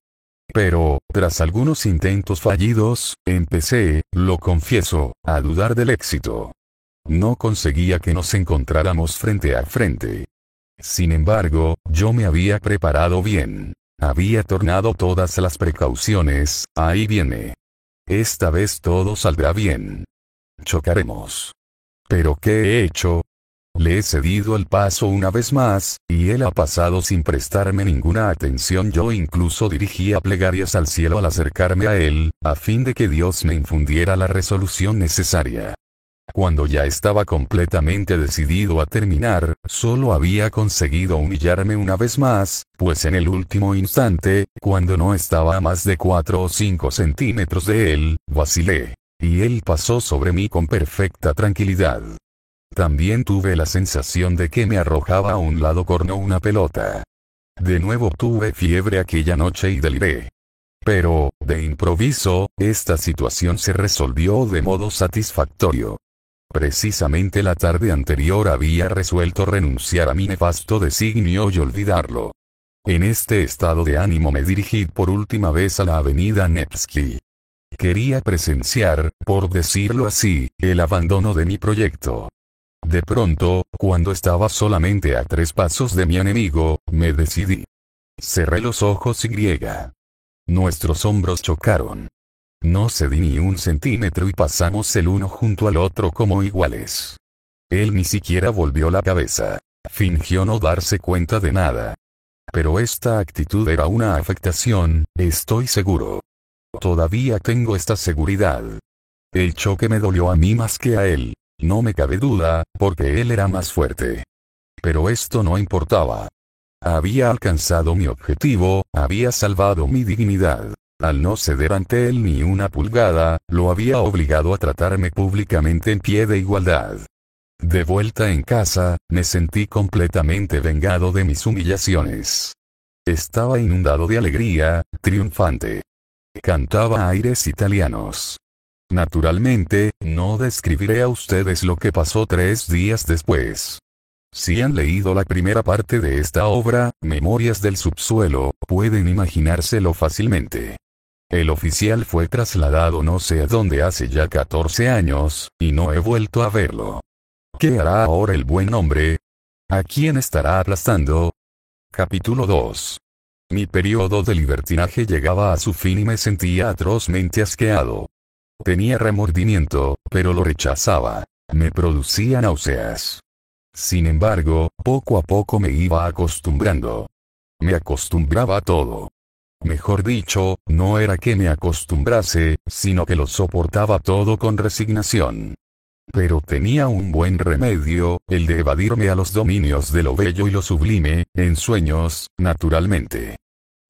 Pero, tras algunos intentos fallidos, empecé, lo confieso, a dudar del éxito. No conseguía que nos encontráramos frente a frente. Sin embargo, yo me había preparado bien. Había tornado todas las precauciones, ahí viene. Esta vez todo saldrá bien. Chocaremos. ¿Pero qué he hecho? Le he cedido el paso una vez más, y él ha pasado sin prestarme ninguna atención. Yo incluso dirigía plegarias al cielo al acercarme a él, a fin de que Dios me infundiera la resolución necesaria. Cuando ya estaba completamente decidido a terminar, solo había conseguido humillarme una vez más, pues en el último instante, cuando no estaba a más de 4 o 5 centímetros de él, vacilé. Y él pasó sobre mí con perfecta tranquilidad. También tuve la sensación de que me arrojaba a un lado como una pelota. De nuevo tuve fiebre aquella noche y deliré. Pero, de improviso, esta situación se resolvió de modo satisfactorio. Precisamente la tarde anterior había resuelto renunciar a mi nefasto designio y olvidarlo. En este estado de ánimo me dirigí por última vez a la avenida Nevsky. Quería presenciar, por decirlo así, el abandono de mi proyecto. De pronto, cuando estaba solamente a 3 pasos de mi enemigo, me decidí. Cerré los ojos y nuestros hombros chocaron. No cedí ni un centímetro y pasamos el uno junto al otro como iguales. Él ni siquiera volvió la cabeza. Fingió no darse cuenta de nada. Pero esta actitud era una afectación, estoy seguro. Todavía tengo esta seguridad. El choque me dolió a mí más que a él. No me cabe duda, porque él era más fuerte. Pero esto no importaba. Había alcanzado mi objetivo, había salvado mi dignidad. Al no ceder ante él ni una pulgada, lo había obligado a tratarme públicamente en pie de igualdad. De vuelta en casa, me sentí completamente vengado de mis humillaciones. Estaba inundado de alegría, triunfante. Cantaba aires italianos. Naturalmente, no describiré a ustedes lo que pasó 3 días después. Si han leído la primera parte de esta obra, Memorias del subsuelo, pueden imaginárselo fácilmente. El oficial fue trasladado no sé a dónde hace ya 14 años, y no he vuelto a verlo. ¿Qué hará ahora el buen hombre? ¿A quién estará aplastando? Capítulo 2. Mi periodo de libertinaje llegaba a su fin y me sentía atrozmente asqueado. Tenía remordimiento, pero lo rechazaba. Me producía náuseas. Sin embargo, poco a poco me iba acostumbrando. Me acostumbraba a todo. Mejor dicho, no era que me acostumbrase, sino que lo soportaba todo con resignación. Pero tenía un buen remedio, el de evadirme a los dominios de lo bello y lo sublime, en sueños, naturalmente.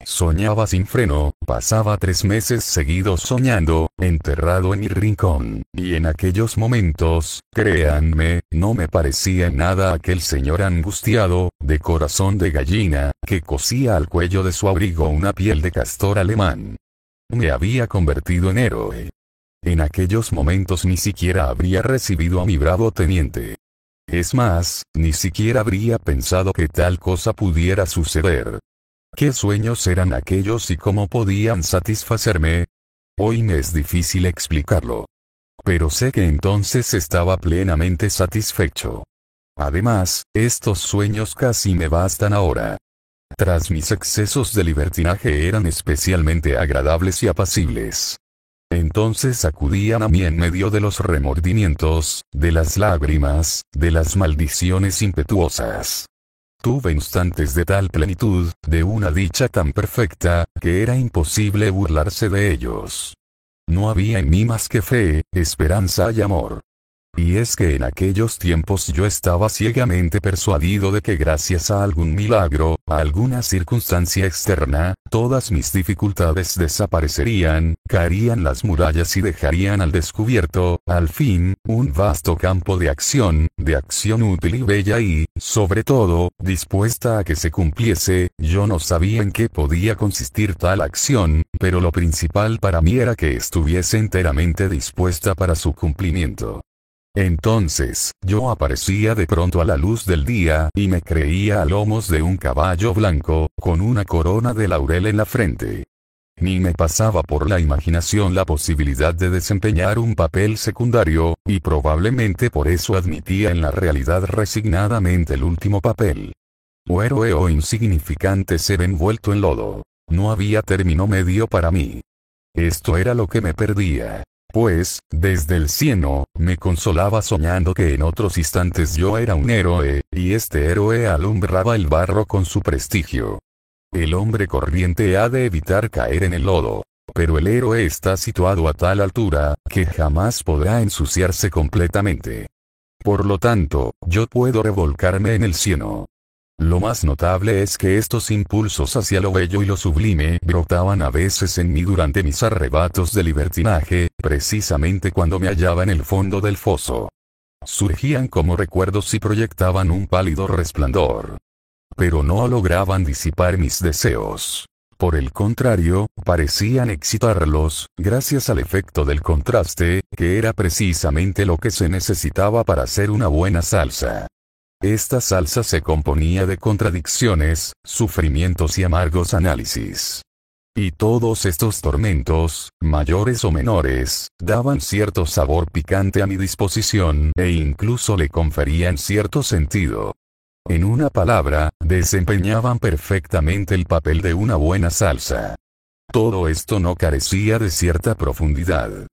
Soñaba sin freno, pasaba 3 meses seguidos soñando, enterrado en mi rincón, y en aquellos momentos, créanme, no me parecía en nada aquel señor angustiado, de corazón de gallina, que cosía al cuello de su abrigo una piel de castor alemán. Me había convertido en héroe. En aquellos momentos ni siquiera habría recibido a mi bravo teniente. Es más, ni siquiera habría pensado que tal cosa pudiera suceder. ¿Qué sueños eran aquellos y cómo podían satisfacerme? Hoy me es difícil explicarlo. Pero sé que entonces estaba plenamente satisfecho. Además, estos sueños casi me bastan ahora. Tras mis excesos de libertinaje eran especialmente agradables y apacibles. Entonces acudían a mí en medio de los remordimientos, de las lágrimas, de las maldiciones impetuosas. Tuve instantes de tal plenitud, de una dicha tan perfecta, que era imposible burlarse de ellos. No había en mí más que fe, esperanza y amor. Y es que en aquellos tiempos yo estaba ciegamente persuadido de que gracias a algún milagro, a alguna circunstancia externa, todas mis dificultades desaparecerían, caerían las murallas y dejarían al descubierto, al fin, un vasto campo de acción útil y bella y, sobre todo, dispuesta a que se cumpliese. Yo no sabía en qué podía consistir tal acción, pero lo principal para mí era que estuviese enteramente dispuesta para su cumplimiento. Entonces, yo aparecía de pronto a la luz del día y me creía a lomos de un caballo blanco, con una corona de laurel en la frente. Ni me pasaba por la imaginación la posibilidad de desempeñar un papel secundario, y probablemente por eso admitía en la realidad resignadamente el último papel. O héroe o insignificante ser envuelto en lodo. No había término medio para mí. Esto era lo que me perdía. Pues, desde el cielo, me consolaba soñando que en otros instantes yo era un héroe, y este héroe alumbraba el barro con su prestigio. El hombre corriente ha de evitar caer en el lodo. Pero el héroe está situado a tal altura, que jamás podrá ensuciarse completamente. Por lo tanto, yo puedo revolcarme en el cielo. Lo más notable es que estos impulsos hacia lo bello y lo sublime brotaban a veces en mí durante mis arrebatos de libertinaje, precisamente cuando me hallaba en el fondo del foso. Surgían como recuerdos y proyectaban un pálido resplandor. Pero no lograban disipar mis deseos. Por el contrario, parecían excitarlos, gracias al efecto del contraste, que era precisamente lo que se necesitaba para hacer una buena salsa. Esta salsa se componía de contradicciones, sufrimientos y amargos análisis. Y todos estos tormentos, mayores o menores, daban cierto sabor picante a mi disposición e incluso le conferían cierto sentido. En una palabra, desempeñaban perfectamente el papel de una buena salsa. Todo esto no carecía de cierta profundidad.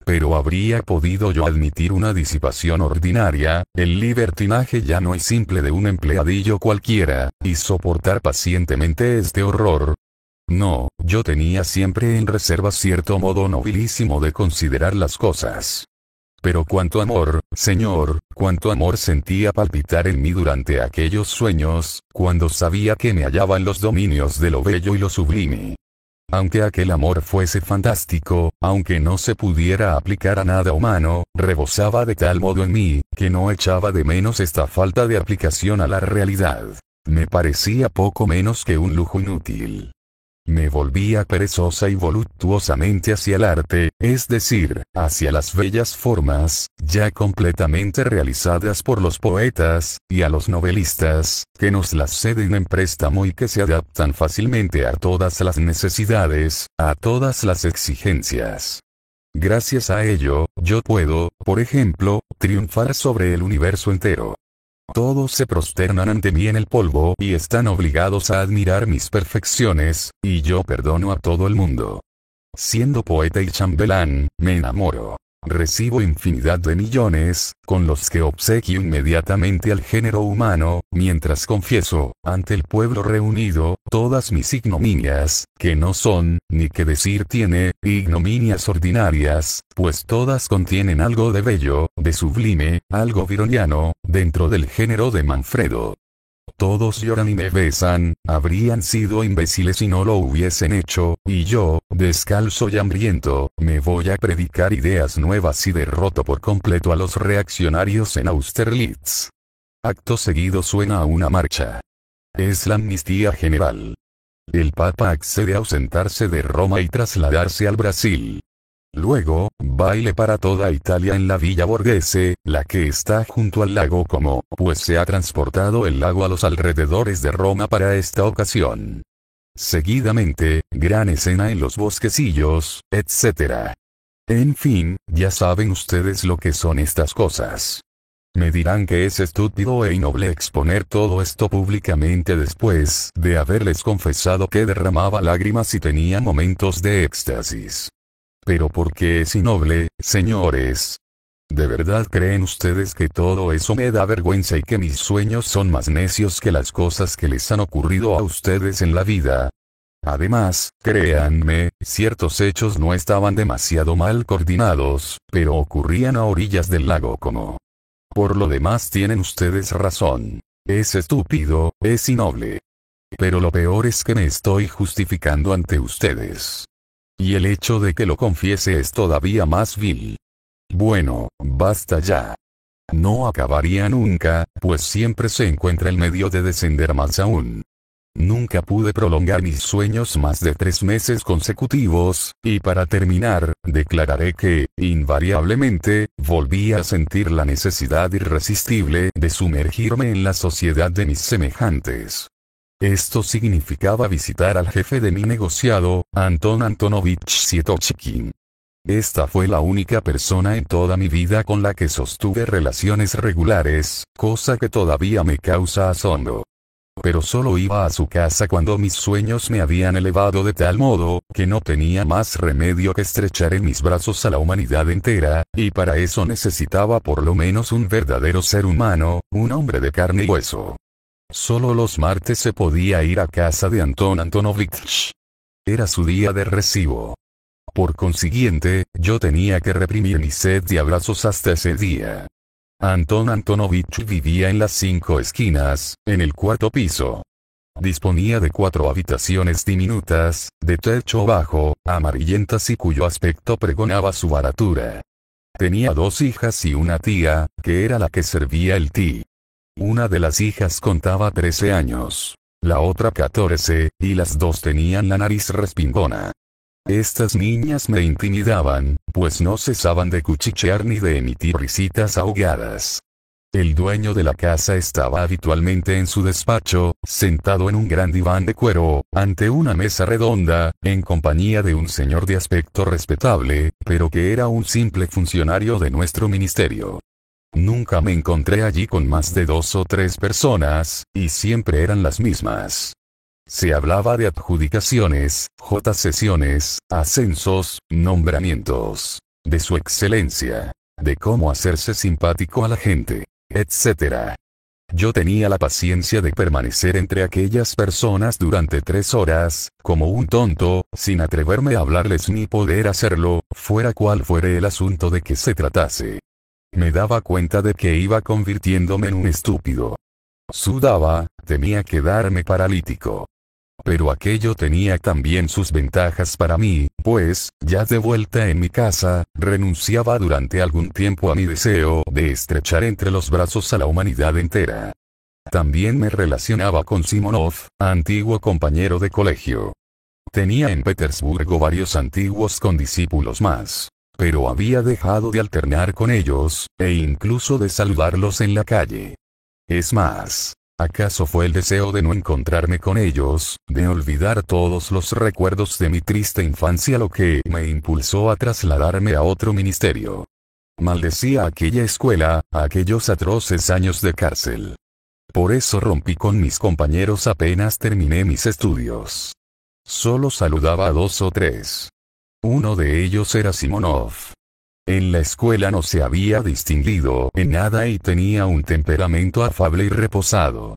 Pero habría podido yo admitir una disipación ordinaria, el libertinaje llano y simple de un empleadillo cualquiera, y soportar pacientemente este horror. No, yo tenía siempre en reserva cierto modo nobilísimo de considerar las cosas. Pero cuánto amor, Señor, cuánto amor sentía palpitar en mí durante aquellos sueños, cuando sabía que me hallaba en los dominios de lo bello y lo sublime. Aunque aquel amor fuese fantástico, aunque no se pudiera aplicar a nada humano, rebosaba de tal modo en mí, que no echaba de menos esta falta de aplicación a la realidad. Me parecía poco menos que un lujo inútil. Me volvía perezosa y voluptuosamente hacia el arte, es decir, hacia las bellas formas, ya completamente realizadas por los poetas, y a los novelistas, que nos las ceden en préstamo y que se adaptan fácilmente a todas las necesidades, a todas las exigencias. Gracias a ello, yo puedo, por ejemplo, triunfar sobre el universo entero. Todos se prosternan ante mí en el polvo y están obligados a admirar mis perfecciones, y yo perdono a todo el mundo. Siendo poeta y chambelán, me enamoro. Recibo infinidad de millones, con los que obsequio inmediatamente al género humano, mientras confieso, ante el pueblo reunido, todas mis ignominias, que no son, ni que decir tiene, ignominias ordinarias, pues todas contienen algo de bello, de sublime, algo vironiano, dentro del género de Manfredo. Todos lloran y me besan, habrían sido imbéciles si no lo hubiesen hecho, y yo, descalzo y hambriento, me voy a predicar ideas nuevas y derroto por completo a los reaccionarios en Austerlitz. Acto seguido suena una marcha. Es la amnistía general. El Papa accede a ausentarse de Roma y trasladarse al Brasil. Luego, baile para toda Italia en la Villa Borghese, la que está junto al lago Como, pues se ha transportado el lago a los alrededores de Roma para esta ocasión. Seguidamente, gran escena en los bosquecillos, etc. En fin, ya saben ustedes lo que son estas cosas. Me dirán que es estúpido e innoble exponer todo esto públicamente después de haberles confesado que derramaba lágrimas y tenía momentos de éxtasis. Pero ¿por qué es innoble, señores? ¿De verdad creen ustedes que todo eso me da vergüenza y que mis sueños son más necios que las cosas que les han ocurrido a ustedes en la vida? Además, créanme, ciertos hechos no estaban demasiado mal coordinados, pero ocurrían a orillas del lago como. Por lo demás tienen ustedes razón. Es estúpido, es innoble. Pero lo peor es que me estoy justificando ante ustedes. Y el hecho de que lo confiese es todavía más vil. Bueno, basta ya. No acabaría nunca, pues siempre se encuentra el medio de descender más aún. Nunca pude prolongar mis sueños más de 3 meses consecutivos, y para terminar, declararé que, invariablemente, volví a sentir la necesidad irresistible de sumergirme en la sociedad de mis semejantes. Esto significaba visitar al jefe de mi negociado, Anton Antonovich Sietochkin. Esta fue la única persona en toda mi vida con la que sostuve relaciones regulares, cosa que todavía me causa asombro. Pero solo iba a su casa cuando mis sueños me habían elevado de tal modo, que no tenía más remedio que estrechar en mis brazos a la humanidad entera, y para eso necesitaba por lo menos un verdadero ser humano, un hombre de carne y hueso. Solo los martes se podía ir a casa de Anton Antonovich. Era su día de recibo. Por consiguiente, yo tenía que reprimir mi sed de abrazos hasta ese día. Anton Antonovich vivía en las 5 esquinas, en el 4º piso. Disponía de 4 habitaciones diminutas, de techo bajo, amarillentas y cuyo aspecto pregonaba su baratura. Tenía 2 hijas y una tía, que era la que servía el té. Una de las hijas contaba 13 años, la otra 14, y las 2 tenían la nariz respingona. Estas niñas me intimidaban, pues no cesaban de cuchichear ni de emitir risitas ahogadas. El dueño de la casa estaba habitualmente en su despacho, sentado en un gran diván de cuero, ante una mesa redonda, en compañía de un señor de aspecto respetable, pero que era un simple funcionario de nuestro ministerio. Nunca me encontré allí con más de 2 o 3 personas, y siempre eran las mismas. Se hablaba de adjudicaciones, sesiones, ascensos, nombramientos, de su excelencia, de cómo hacerse simpático a la gente, etc. Yo tenía la paciencia de permanecer entre aquellas personas durante 3 horas, como un tonto, sin atreverme a hablarles ni poder hacerlo, fuera cual fuere el asunto de que se tratase. Me daba cuenta de que iba convirtiéndome en un estúpido. Sudaba, temía quedarme paralítico. Pero aquello tenía también sus ventajas para mí, pues, ya de vuelta en mi casa, renunciaba durante algún tiempo a mi deseo de estrechar entre los brazos a la humanidad entera. También me relacionaba con Simonov, antiguo compañero de colegio. Tenía en Petersburgo varios antiguos condiscípulos más, pero había dejado de alternar con ellos, e incluso de saludarlos en la calle. Es más, ¿acaso fue el deseo de no encontrarme con ellos, de olvidar todos los recuerdos de mi triste infancia lo que me impulsó a trasladarme a otro ministerio? Maldecía aquella escuela, aquellos atroces años de cárcel. Por eso rompí con mis compañeros apenas terminé mis estudios. Solo saludaba a 2 o 3. Uno de ellos era Simonov. En la escuela no se había distinguido en nada y tenía un temperamento afable y reposado.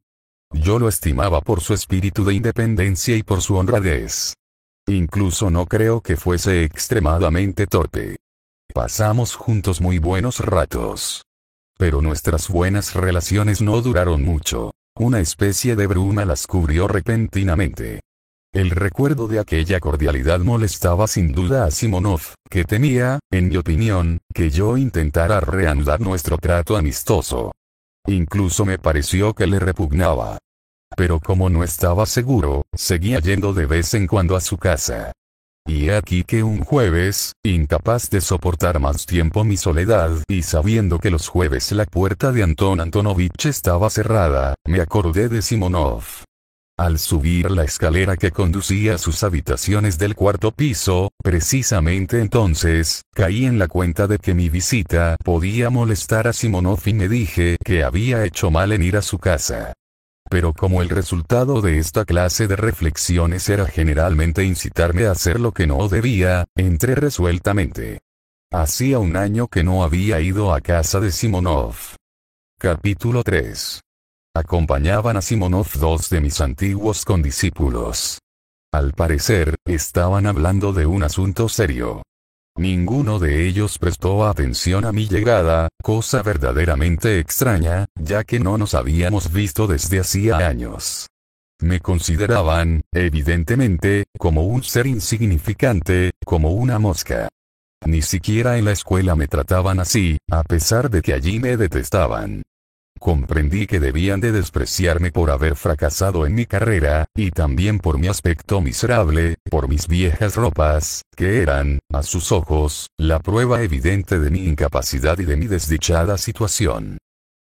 Yo lo estimaba por su espíritu de independencia y por su honradez. Incluso no creo que fuese extremadamente torpe. Pasamos juntos muy buenos ratos. Pero nuestras buenas relaciones no duraron mucho. Una especie de bruma las cubrió repentinamente. El recuerdo de aquella cordialidad molestaba sin duda a Simonov, que temía, en mi opinión, que yo intentara reanudar nuestro trato amistoso. Incluso me pareció que le repugnaba. Pero como no estaba seguro, seguía yendo de vez en cuando a su casa. Y he aquí que un jueves, incapaz de soportar más tiempo mi soledad y sabiendo que los jueves la puerta de Anton Antonovich estaba cerrada, me acordé de Simonov. Al subir la escalera que conducía a sus habitaciones del 4º piso, precisamente entonces, caí en la cuenta de que mi visita podía molestar a Simonov y me dije que había hecho mal en ir a su casa. Pero como el resultado de esta clase de reflexiones era generalmente incitarme a hacer lo que no debía, entré resueltamente. Hacía un año que no había ido a casa de Simonov. Capítulo 3. Acompañaban a Simonov 2 de mis antiguos condiscípulos. Al parecer, estaban hablando de un asunto serio. Ninguno de ellos prestó atención a mi llegada, cosa verdaderamente extraña, ya que no nos habíamos visto desde hacía años. Me consideraban, evidentemente, como un ser insignificante, como una mosca. Ni siquiera en la escuela me trataban así, a pesar de que allí me detestaban. Comprendí que debían de despreciarme por haber fracasado en mi carrera, y también por mi aspecto miserable, por mis viejas ropas, que eran, a sus ojos, la prueba evidente de mi incapacidad y de mi desdichada situación.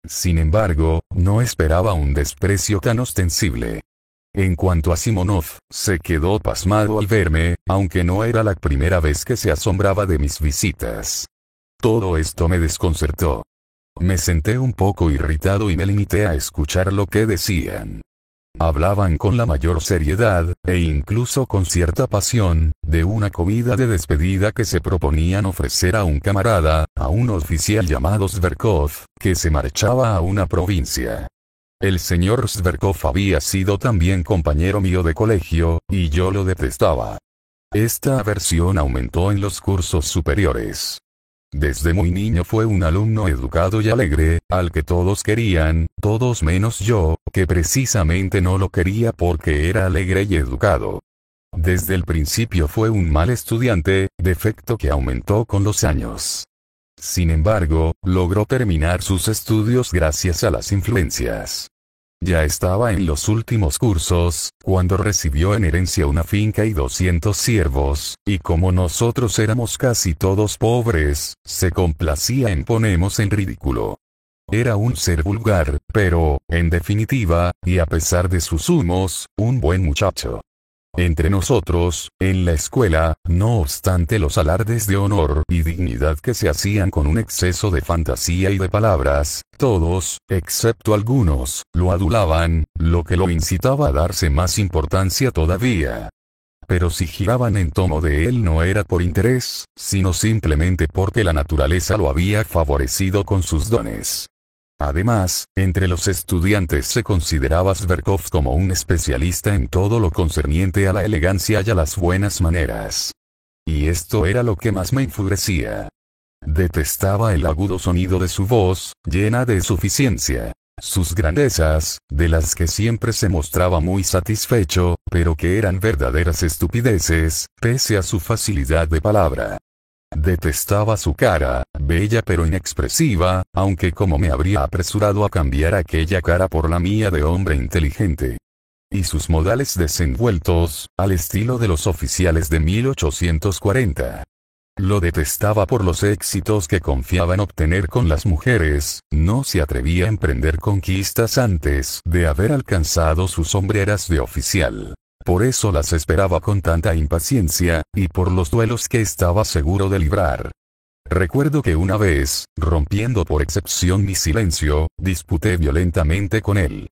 Sin embargo, no esperaba un desprecio tan ostensible. En cuanto a Simonov, se quedó pasmado al verme, aunque no era la primera vez que se asombraba de mis visitas. Todo esto me desconcertó. Me senté un poco irritado y me limité a escuchar lo que decían. Hablaban con la mayor seriedad, e incluso con cierta pasión, de una comida de despedida que se proponían ofrecer a un camarada, a un oficial llamado Zverkov, que se marchaba a una provincia. El señor Zverkov había sido también compañero mío de colegio, y yo lo detestaba. Esta aversión aumentó en los cursos superiores. Desde muy niño fue un alumno educado y alegre, al que todos querían, todos menos yo, que precisamente no lo quería porque era alegre y educado. Desde el principio fue un mal estudiante, defecto que aumentó con los años. Sin embargo, logró terminar sus estudios gracias a las influencias. Ya estaba en los últimos cursos, cuando recibió en herencia una finca y 200 siervos, y como nosotros éramos casi todos pobres, se complacía en ponernos en ridículo. Era un ser vulgar, pero, en definitiva, y a pesar de sus humos, un buen muchacho. Entre nosotros, en la escuela, no obstante los alardes de honor y dignidad que se hacían con un exceso de fantasía y de palabras, todos, excepto algunos, lo adulaban, lo que lo incitaba a darse más importancia todavía. Pero si giraban en torno de él no era por interés, sino simplemente porque la naturaleza lo había favorecido con sus dones. Además, entre los estudiantes se consideraba Zverkov como un especialista en todo lo concerniente a la elegancia y a las buenas maneras. Y esto era lo que más me enfurecía. Detestaba el agudo sonido de su voz, llena de suficiencia. Sus grandezas, de las que siempre se mostraba muy satisfecho, pero que eran verdaderas estupideces, pese a su facilidad de palabra. Detestaba su cara, bella pero inexpresiva, aunque como me habría apresurado a cambiar aquella cara por la mía de hombre inteligente. Y sus modales desenvueltos, al estilo de los oficiales de 1840. Lo detestaba por los éxitos que confiaba en obtener con las mujeres, no se atrevía a emprender conquistas antes de haber alcanzado sus sombreras de oficial. Por eso las esperaba con tanta impaciencia, y por los duelos que estaba seguro de librar. Recuerdo que una vez, rompiendo por excepción mi silencio, disputé violentamente con él.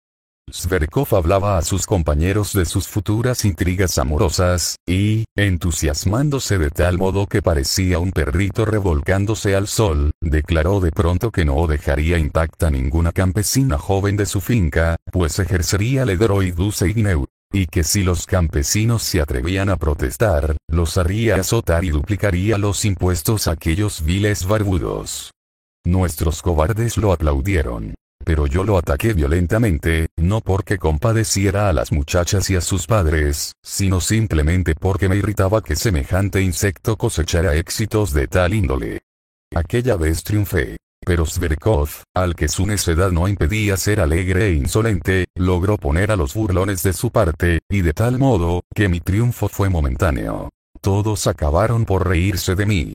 Zverkov hablaba a sus compañeros de sus futuras intrigas amorosas, y, entusiasmándose de tal modo que parecía un perrito revolcándose al sol, declaró de pronto que no dejaría intacta ninguna campesina joven de su finca, pues ejercería le droit du seigneur. Y que si los campesinos se atrevían a protestar, los haría azotar y duplicaría los impuestos a aquellos viles barbudos. Nuestros cobardes lo aplaudieron. Pero yo lo ataqué violentamente, no porque compadeciera a las muchachas y a sus padres, sino simplemente porque me irritaba que semejante insecto cosechara éxitos de tal índole. Aquella vez triunfé. Pero Zverkov, al que su necedad no impedía ser alegre e insolente, logró poner a los burlones de su parte, y de tal modo, que mi triunfo fue momentáneo. Todos acabaron por reírse de mí.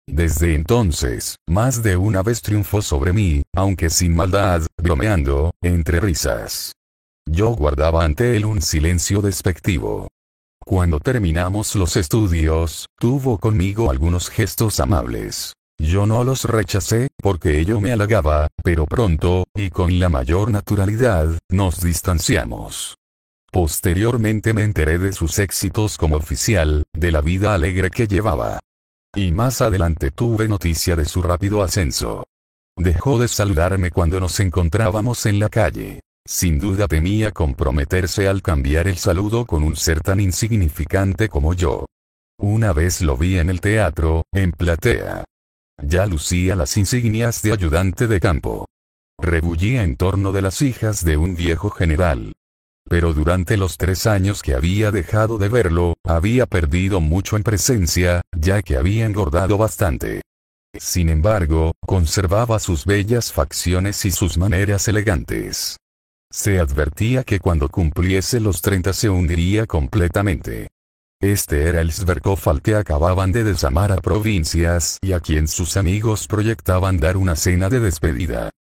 Desde entonces, más de una vez triunfó sobre mí, aunque sin maldad, bromeando, entre risas. Yo guardaba ante él un silencio despectivo. Cuando terminamos los estudios, tuvo conmigo algunos gestos amables. Yo no los rechacé, porque ello me halagaba, pero pronto, y con la mayor naturalidad, nos distanciamos. Posteriormente me enteré de sus éxitos como oficial, de la vida alegre que llevaba. Y más adelante tuve noticia de su rápido ascenso. Dejó de saludarme cuando nos encontrábamos en la calle. Sin duda temía comprometerse al cambiar el saludo con un ser tan insignificante como yo. Una vez lo vi en el teatro, en platea. Ya lucía las insignias de ayudante de campo. Rebullía en torno de las hijas de un viejo general. Pero durante los 3 años que había dejado de verlo, había perdido mucho en presencia, ya que había engordado bastante. Sin embargo, conservaba sus bellas facciones y sus maneras elegantes. Se advertía que cuando cumpliese los 30 se hundiría completamente. Este era el Zverkov al que acababan de desamar a provincias y a quien sus amigos proyectaban dar una cena de despedida.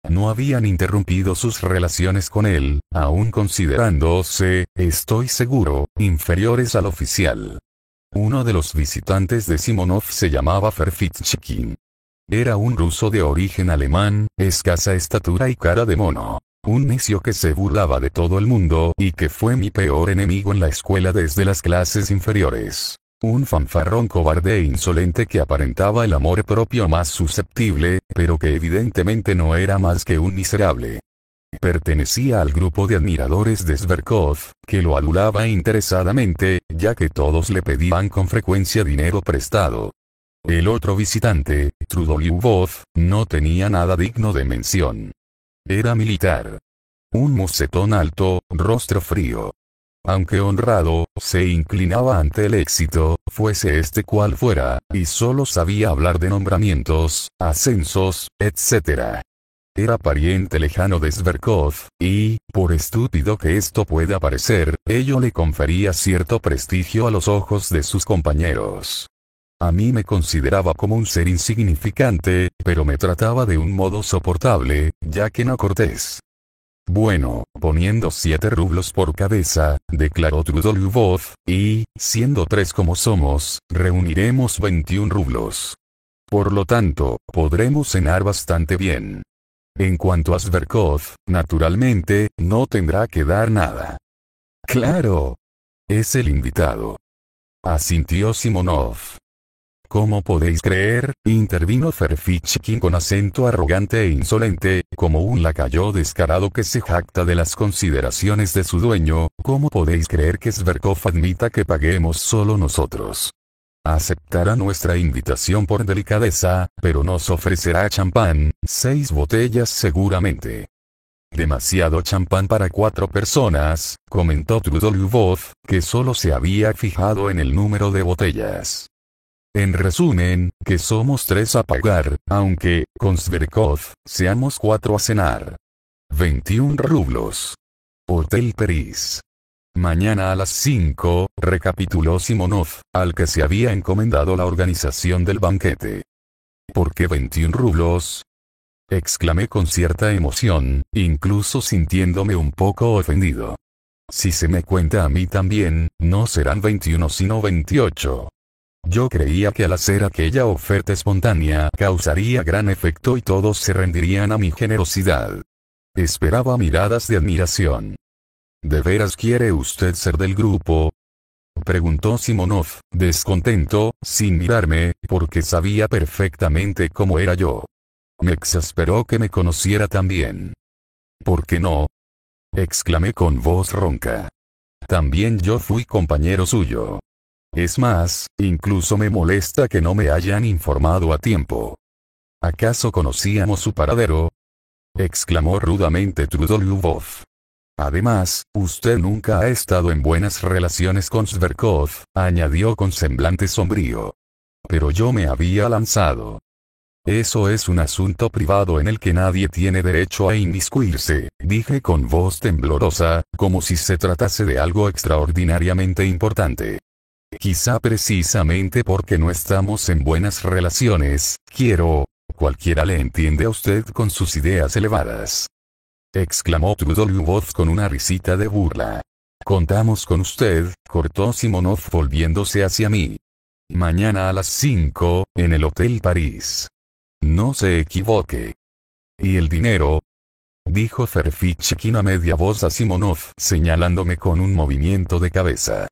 No habían interrumpido sus relaciones con él, aún considerándose, estoy seguro, inferiores al oficial. Uno de los visitantes de Simonov se llamaba Ferfitchkin. Era un ruso de origen alemán, escasa estatura y cara de mono. Un necio que se burlaba de todo el mundo y que fue mi peor enemigo en la escuela desde las clases inferiores. Un fanfarrón cobarde e insolente que aparentaba el amor propio más susceptible, pero que evidentemente no era más que un miserable. Pertenecía al grupo de admiradores de Zverkov, que lo adulaba interesadamente, ya que todos le pedían con frecuencia dinero prestado. El otro visitante, Trudolyubov, no tenía nada digno de mención. Era militar. Un mocetón alto, rostro frío. Aunque honrado, se inclinaba ante el éxito, fuese este cual fuera, y solo sabía hablar de nombramientos, ascensos, etc. Era pariente lejano de Zverkov, y, por estúpido que esto pueda parecer, ello le confería cierto prestigio a los ojos de sus compañeros. A mí me consideraba como un ser insignificante, pero me trataba de un modo soportable, ya que no cortés. Bueno, poniendo 7 rublos por cabeza, declaró Trudolyubov, y, siendo 3 como somos, reuniremos 21 rublos. Por lo tanto, podremos cenar bastante bien. En cuanto a Zverkov, naturalmente, no tendrá que dar nada. Claro. Es el invitado. Asintió Simonov. ¿Cómo podéis creer? Intervino Ferfitchkin con acento arrogante e insolente, como un lacayo descarado que se jacta de las consideraciones de su dueño. ¿Cómo podéis creer que Zverkov admita que paguemos solo nosotros? Aceptará nuestra invitación por delicadeza, pero nos ofrecerá champán, 6 botellas seguramente. Demasiado champán para 4 personas, comentó Trudolyubov, que solo se había fijado en el número de botellas. En resumen, que somos 3 a pagar, aunque, con Zverkov, seamos 4 a cenar. 21 rublos. Hotel Peris. Mañana a las 5, recapituló Simonov, al que se había encomendado la organización del banquete. ¿Por qué 21 rublos? Exclamé con cierta emoción, incluso sintiéndome un poco ofendido. Si se me cuenta a mí también, no serán 21 sino 28. Yo creía que al hacer aquella oferta espontánea causaría gran efecto y todos se rendirían a mi generosidad. Esperaba miradas de admiración. ¿De veras quiere usted ser del grupo?, preguntó Simonov, descontento, sin mirarme, porque sabía perfectamente cómo era yo. Me exasperó que me conociera tan bien. ¿Por qué no?, exclamé con voz ronca. También yo fui compañero suyo. Es más, incluso me molesta que no me hayan informado a tiempo. ¿Acaso conocíamos su paradero?, exclamó rudamente Trudolyubov. Además, usted nunca ha estado en buenas relaciones con Zverkov, añadió con semblante sombrío. Pero yo me había lanzado. Eso es un asunto privado en el que nadie tiene derecho a inmiscuirse, dije con voz temblorosa, como si se tratase de algo extraordinariamente importante. Quizá precisamente porque no estamos en buenas relaciones, cualquiera le entiende a usted con sus ideas elevadas. Exclamó Trudolyubov con una risita de burla. Contamos con usted, cortó Simonov volviéndose hacia mí. Mañana a las 5, en el Hotel París. No se equivoque. ¿Y el dinero?, dijo Ferfitchkin a media voz a Simonov, señalándome con un movimiento de cabeza.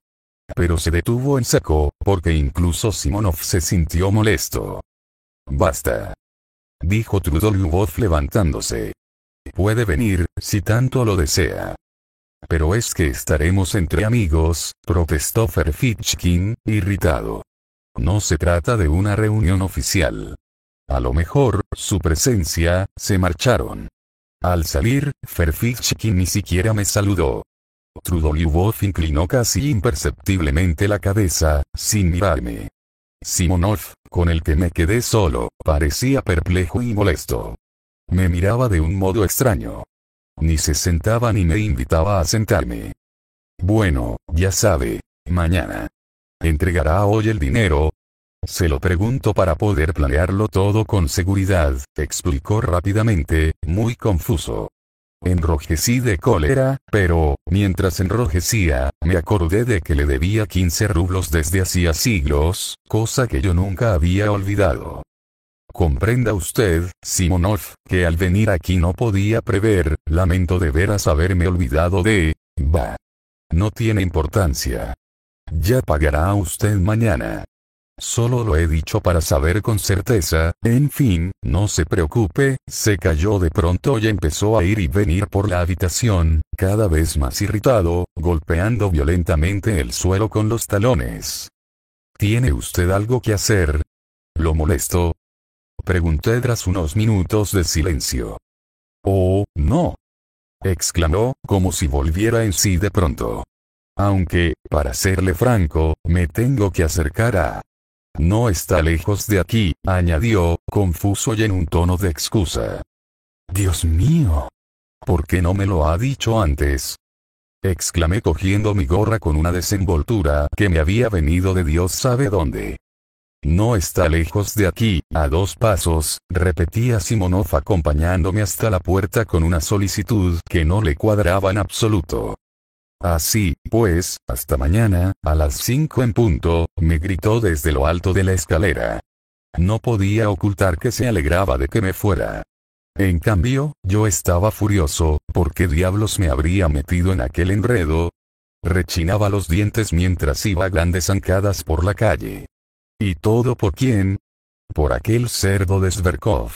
Pero se detuvo en seco, porque incluso Simonov se sintió molesto. Basta, dijo Trudolyubov levantándose. puede venir, si tanto lo desea. Pero es que estaremos entre amigos, protestó Ferfitchkin, irritado. No se trata de una reunión oficial. A lo mejor, su presencia, se marcharon. Al salir, Ferfitchkin ni siquiera me saludó. Trudolyubov inclinó casi imperceptiblemente la cabeza, sin mirarme. Simonov, con el que me quedé solo, parecía perplejo y molesto. Me miraba de un modo extraño. Ni se sentaba ni me invitaba a sentarme. Bueno, ya sabe, mañana. ¿Entregará hoy el dinero? Se lo pregunto para poder planearlo todo con seguridad, explicó rápidamente, muy confuso. Enrojecí de cólera, pero, mientras enrojecía, me acordé de que le debía 15 rublos desde hacía siglos, cosa que yo nunca había olvidado. Comprenda usted, Simonov, que al venir aquí no podía prever, lamento de veras haberme olvidado de... Bah. No tiene importancia. Ya pagará usted mañana. Solo lo he dicho para saber con certeza, en fin, no se preocupe. Se calló de pronto y empezó a ir y venir por la habitación, cada vez más irritado, golpeando violentamente el suelo con los talones. ¿Tiene usted algo que hacer? ¿Lo molesto? Pregunté tras unos minutos de silencio. Oh, no. Exclamó, como si volviera en sí de pronto. Aunque, para serle franco, me tengo que acercar a... No está lejos de aquí, añadió, confuso y en un tono de excusa. Dios mío. ¿Por qué no me lo ha dicho antes? Exclamé cogiendo mi gorra con una desenvoltura que me había venido de Dios sabe dónde. No está lejos de aquí, a 2 pasos, repetía Simonov acompañándome hasta la puerta con una solicitud que no le cuadraba en absoluto. Así, pues, hasta mañana, a las 5 en punto, me gritó desde lo alto de la escalera. No podía ocultar que se alegraba de que me fuera. En cambio, yo estaba furioso, ¿por qué diablos me habría metido en aquel enredo? Rechinaba los dientes mientras iba a grandes zancadas por la calle. ¿Y todo por quién? Por aquel cerdo de Zverkov.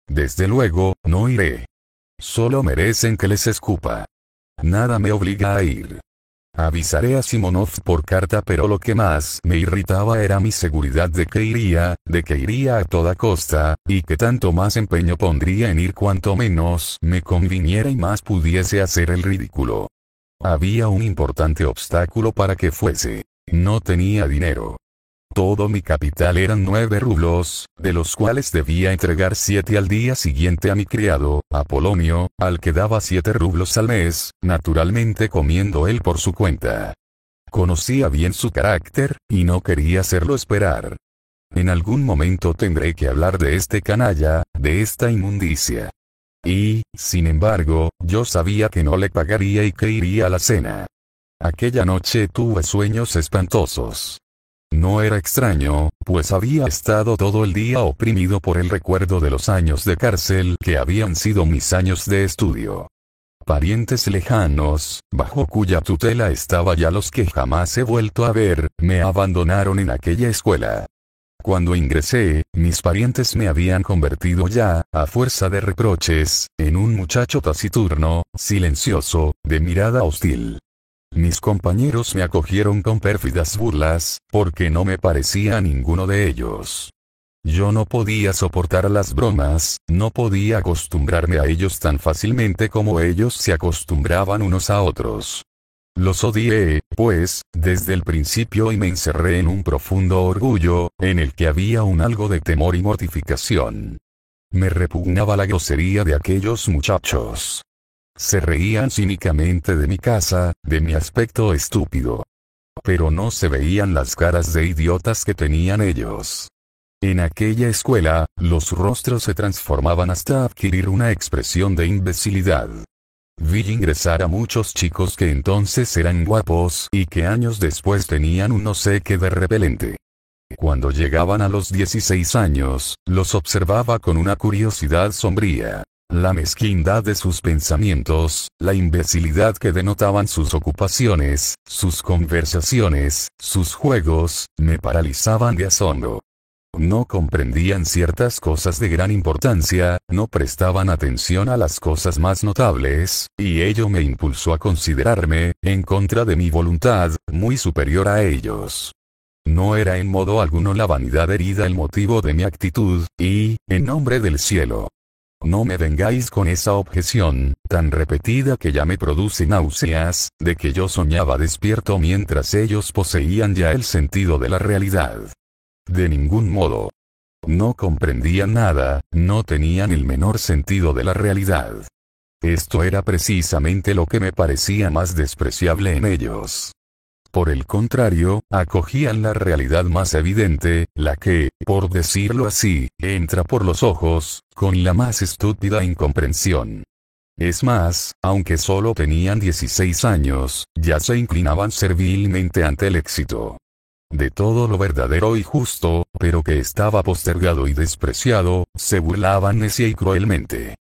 Desde luego, no iré. Solo merecen que les escupa. Nada me obliga a ir. Avisaré a Simonov por carta, pero lo que más me irritaba era mi seguridad de que iría a toda costa, y que tanto más empeño pondría en ir cuanto menos me conviniera y más pudiese hacer el ridículo. Había un importante obstáculo para que fuese. No tenía dinero. Todo mi capital eran 9 rublos, de los cuales debía entregar 7 al día siguiente a mi criado, Apolonio, al que daba 7 rublos al mes, naturalmente comiendo él por su cuenta. Conocía bien su carácter, y no quería hacerlo esperar. En algún momento tendré que hablar de este canalla, de esta inmundicia. Y, sin embargo, yo sabía que no le pagaría y que iría a la cena. Aquella noche tuve sueños espantosos. No era extraño, pues había estado todo el día oprimido por el recuerdo de los años de cárcel que habían sido mis años de estudio. Parientes lejanos, bajo cuya tutela estaba ya los que jamás he vuelto a ver, me abandonaron en aquella escuela. Cuando ingresé, mis parientes me habían convertido ya, a fuerza de reproches, en un muchacho taciturno, silencioso, de mirada hostil. Mis compañeros me acogieron con pérfidas burlas, porque no me parecía a ninguno de ellos. Yo no podía soportar las bromas, no podía acostumbrarme a ellos tan fácilmente como ellos se acostumbraban unos a otros. Los odié, pues, desde el principio y me encerré en un profundo orgullo, en el que había un algo de temor y mortificación. Me repugnaba la grosería de aquellos muchachos. Se reían cínicamente de mi casa, de mi aspecto estúpido. Pero no se veían las caras de idiotas que tenían ellos. En aquella escuela, los rostros se transformaban hasta adquirir una expresión de imbecilidad. Vi ingresar a muchos chicos que entonces eran guapos y que años después tenían un no sé qué de repelente. Cuando llegaban a los 16 años, los observaba con una curiosidad sombría. La mezquindad de sus pensamientos, la imbecilidad que denotaban sus ocupaciones, sus conversaciones, sus juegos, me paralizaban de asombro. No comprendían ciertas cosas de gran importancia, no prestaban atención a las cosas más notables, y ello me impulsó a considerarme, en contra de mi voluntad, muy superior a ellos. No era en modo alguno la vanidad herida el motivo de mi actitud, y, en nombre del cielo, no me vengáis con esa objeción, tan repetida que ya me produce náuseas, de que yo soñaba despierto mientras ellos poseían ya el sentido de la realidad. De ningún modo. No comprendían nada, no tenían el menor sentido de la realidad. Esto era precisamente lo que me parecía más despreciable en ellos. Por el contrario, acogían la realidad más evidente, la que, por decirlo así, entra por los ojos, con la más estúpida incomprensión. Es más, aunque solo tenían 16 años, ya se inclinaban servilmente ante el éxito. De todo lo verdadero y justo, pero que estaba postergado y despreciado, se burlaban necia y cruelmente.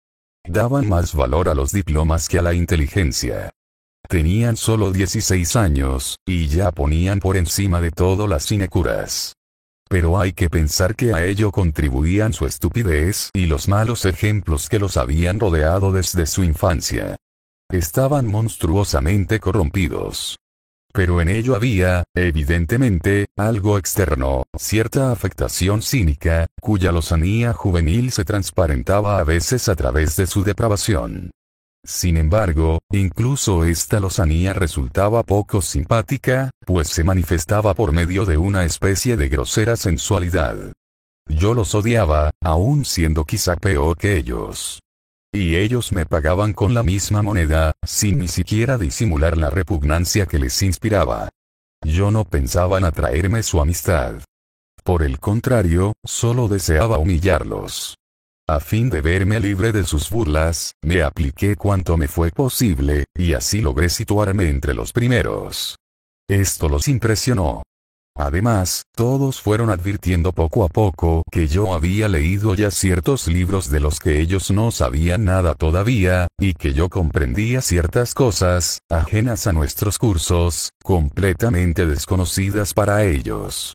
Daban más valor a los diplomas que a la inteligencia. Tenían solo 16 años, y ya ponían por encima de todo las sinecuras. Pero hay que pensar que a ello contribuían su estupidez y los malos ejemplos que los habían rodeado desde su infancia. Estaban monstruosamente corrompidos. Pero en ello había, evidentemente, algo externo, cierta afectación cínica, cuya lozanía juvenil se transparentaba a veces a través de su depravación. Sin embargo, incluso esta lozanía resultaba poco simpática, pues se manifestaba por medio de una especie de grosera sensualidad. Yo los odiaba, aun siendo quizá peor que ellos. Y ellos me pagaban con la misma moneda, sin ni siquiera disimular la repugnancia que les inspiraba. Yo no pensaba en atraerme su amistad. Por el contrario, solo deseaba humillarlos. A fin de verme libre de sus burlas, me apliqué cuanto me fue posible, y así logré situarme entre los primeros. Esto los impresionó. Además, todos fueron advirtiendo poco a poco que yo había leído ya ciertos libros de los que ellos no sabían nada todavía, y que yo comprendía ciertas cosas, ajenas a nuestros cursos, completamente desconocidas para ellos.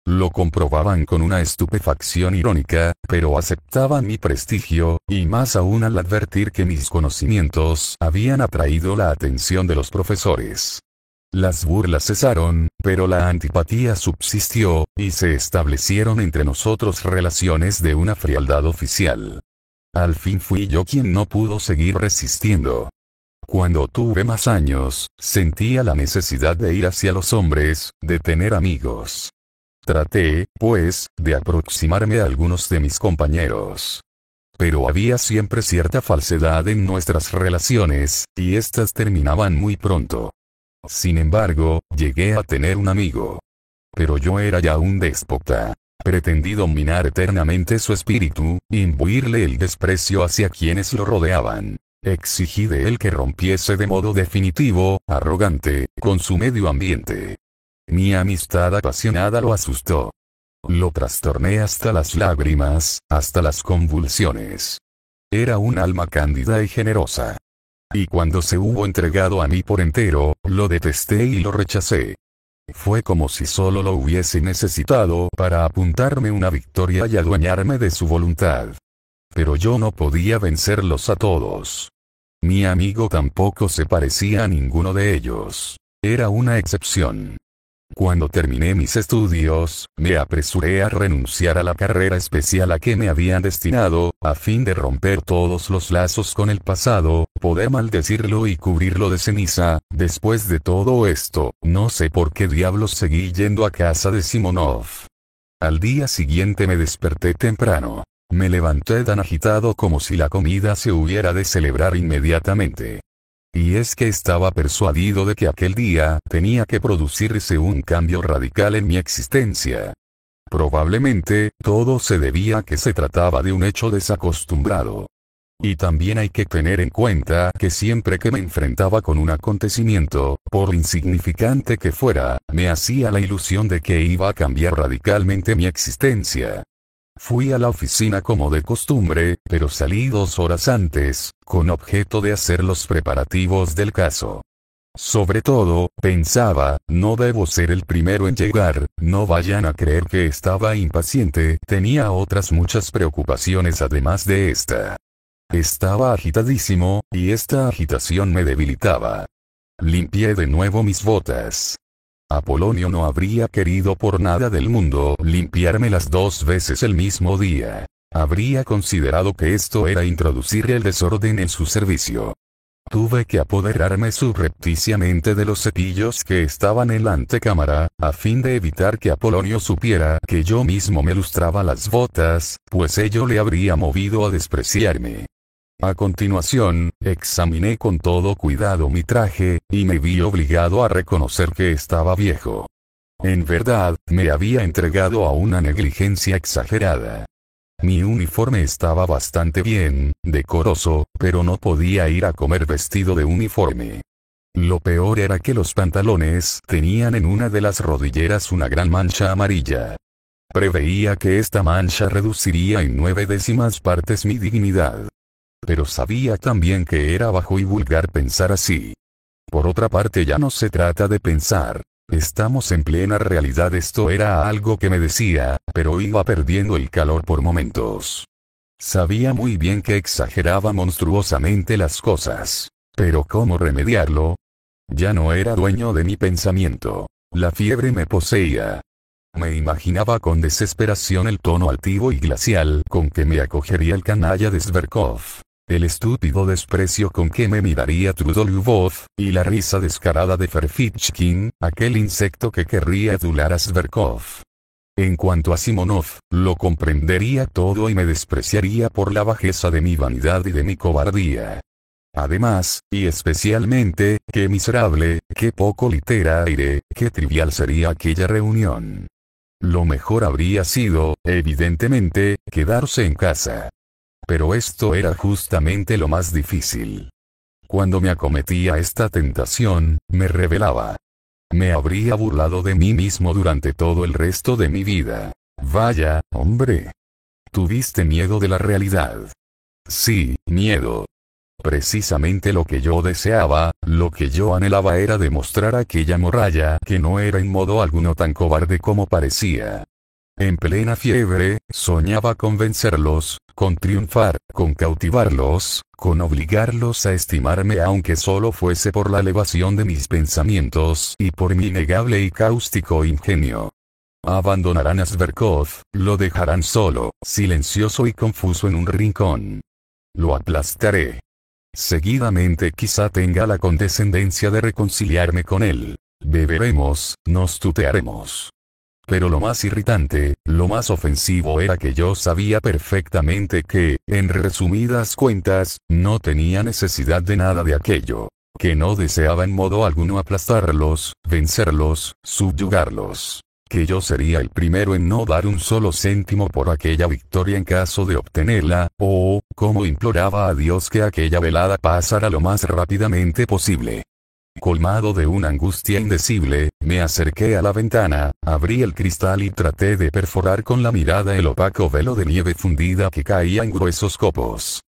Lo comprobaban con una estupefacción irónica, pero aceptaban mi prestigio, y más aún al advertir que mis conocimientos habían atraído la atención de los profesores. Las burlas cesaron, pero la antipatía subsistió, y se establecieron entre nosotros relaciones de una frialdad oficial. Al fin fui yo quien no pudo seguir resistiendo. Cuando tuve más años, sentía la necesidad de ir hacia los hombres, de tener amigos. Traté, pues, de aproximarme a algunos de mis compañeros. Pero había siempre cierta falsedad en nuestras relaciones, y éstas terminaban muy pronto. Sin embargo, llegué a tener un amigo. Pero yo era ya un déspota. Pretendí dominar eternamente su espíritu, imbuirle el desprecio hacia quienes lo rodeaban. Exigí de él que rompiese de modo definitivo, arrogante, con su medio ambiente. Mi amistad apasionada lo asustó. Lo trastorné hasta las lágrimas, hasta las convulsiones. Era un alma cándida y generosa. Y cuando se hubo entregado a mí por entero, lo detesté y lo rechacé. Fue como si solo lo hubiese necesitado para apuntarme una victoria y adueñarme de su voluntad. Pero yo no podía vencerlos a todos. Mi amigo tampoco se parecía a ninguno de ellos. Era una excepción. Cuando terminé mis estudios, me apresuré a renunciar a la carrera especial a que me habían destinado, a fin de romper todos los lazos con el pasado, poder maldecirlo y cubrirlo de ceniza. Después de todo esto, no sé por qué diablos seguí yendo a casa de Simonov. Al día siguiente me desperté temprano. Me levanté tan agitado como si la comida se hubiera de celebrar inmediatamente. Y es que estaba persuadido de que aquel día tenía que producirse un cambio radical en mi existencia. Probablemente, todo se debía a que se trataba de un hecho desacostumbrado. Y también hay que tener en cuenta que siempre que me enfrentaba con un acontecimiento, por insignificante que fuera, me hacía la ilusión de que iba a cambiar radicalmente mi existencia. Fui a la oficina como de costumbre, pero salí 2 horas antes, con objeto de hacer los preparativos del caso. Sobre todo, pensaba, no debo ser el primero en llegar, no vayan a creer que estaba impaciente, tenía otras muchas preocupaciones además de esta. Estaba agitadísimo, y esta agitación me debilitaba. Limpié de nuevo mis botas. Apolonio no habría querido por nada del mundo limpiármelas 2 veces el mismo día. Habría considerado que esto era introducir el desorden en su servicio. Tuve que apoderarme subrepticiamente de los cepillos que estaban en la antecámara, a fin de evitar que Apolonio supiera que yo mismo me lustraba las botas, pues ello le habría movido a despreciarme. A continuación, examiné con todo cuidado mi traje, y me vi obligado a reconocer que estaba viejo. En verdad, me había entregado a una negligencia exagerada. Mi uniforme estaba bastante bien, decoroso, pero no podía ir a comer vestido de uniforme. Lo peor era que los pantalones tenían en una de las rodilleras una gran mancha amarilla. Preveía que esta mancha reduciría en 9/10 partes mi dignidad. Pero sabía también que era bajo y vulgar pensar así. Por otra parte, ya no se trata de pensar. Estamos en plena realidad. Esto era algo que me decía, pero iba perdiendo el calor por momentos. Sabía muy bien que exageraba monstruosamente las cosas. Pero ¿cómo remediarlo? Ya no era dueño de mi pensamiento. La fiebre me poseía. Me imaginaba con desesperación el tono altivo y glacial con que me acogería el canalla de Zverkov. El estúpido desprecio con que me miraría Trudolyubov, y la risa descarada de Ferfitchkin, aquel insecto que querría adular a Zverkov. En cuanto a Simonov, lo comprendería todo y me despreciaría por la bajeza de mi vanidad y de mi cobardía. Además, y especialmente, qué miserable, qué poco literaire, qué trivial sería aquella reunión. Lo mejor habría sido, evidentemente, quedarse en casa. Pero esto era justamente lo más difícil. Cuando me acometía esta tentación, me rebelaba. Me habría burlado de mí mismo durante todo el resto de mi vida. Vaya, hombre. ¿Tuviste miedo de la realidad? Sí, miedo. Precisamente lo que yo deseaba, lo que yo anhelaba era demostrar a aquella morralla que no era en modo alguno tan cobarde como parecía. En plena fiebre, soñaba con vencerlos, con triunfar, con cautivarlos, con obligarlos a estimarme aunque solo fuese por la elevación de mis pensamientos y por mi innegable y cáustico ingenio. Abandonarán a Zverkov, lo dejarán solo, silencioso y confuso en un rincón. Lo aplastaré. Seguidamente quizá tenga la condescendencia de reconciliarme con él. Beberemos, nos tutearemos. Pero lo más irritante, lo más ofensivo era que yo sabía perfectamente que, en resumidas cuentas, no tenía necesidad de nada de aquello. Que no deseaba en modo alguno aplastarlos, vencerlos, subyugarlos. Que yo sería el primero en no dar un solo céntimo por aquella victoria en caso de obtenerla, o, como imploraba a Dios que aquella velada pasara lo más rápidamente posible. Colmado de una angustia indecible, me acerqué a la ventana, abrí el cristal y traté de perforar con la mirada el opaco velo de nieve fundida que caía en gruesos copos.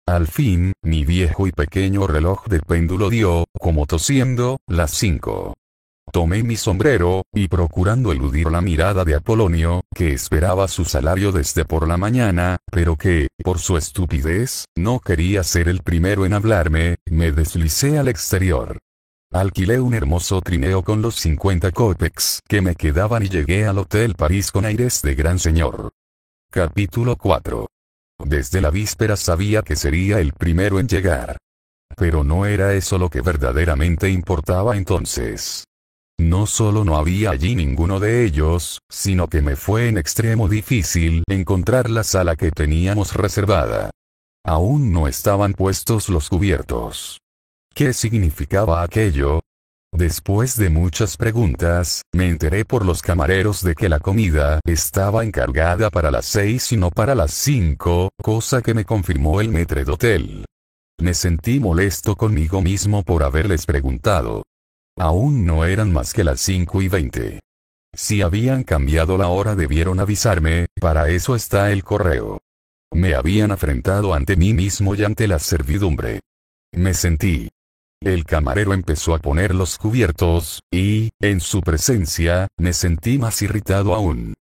Al fin, mi viejo y pequeño reloj de péndulo dio, como tosiendo, las 5. Tomé mi sombrero, y procurando eludir la mirada de Apolonio, que esperaba su salario desde por la mañana, pero que, por su estupidez, no quería ser el primero en hablarme, me deslicé al exterior. Alquilé un hermoso trineo con los 50 kopecks que me quedaban y llegué al Hotel París con aires de gran señor. Capítulo 4. Desde la víspera sabía que sería el primero en llegar. Pero no era eso lo que verdaderamente importaba entonces. No solo no había allí ninguno de ellos, sino que me fue en extremo difícil encontrar la sala que teníamos reservada. Aún no estaban puestos los cubiertos. ¿Qué significaba aquello? Después de muchas preguntas, me enteré por los camareros de que la comida estaba encargada para las 6 y no para las 5, cosa que me confirmó el maître d'hôtel. Me sentí molesto conmigo mismo por haberles preguntado. Aún no eran más que las 5:20. Si habían cambiado la hora debieron avisarme, para eso está el correo. Me habían afrentado ante mí mismo y ante la servidumbre. Me sentí El camarero empezó a poner los cubiertos, y, en su presencia, me sentí más irritado aún.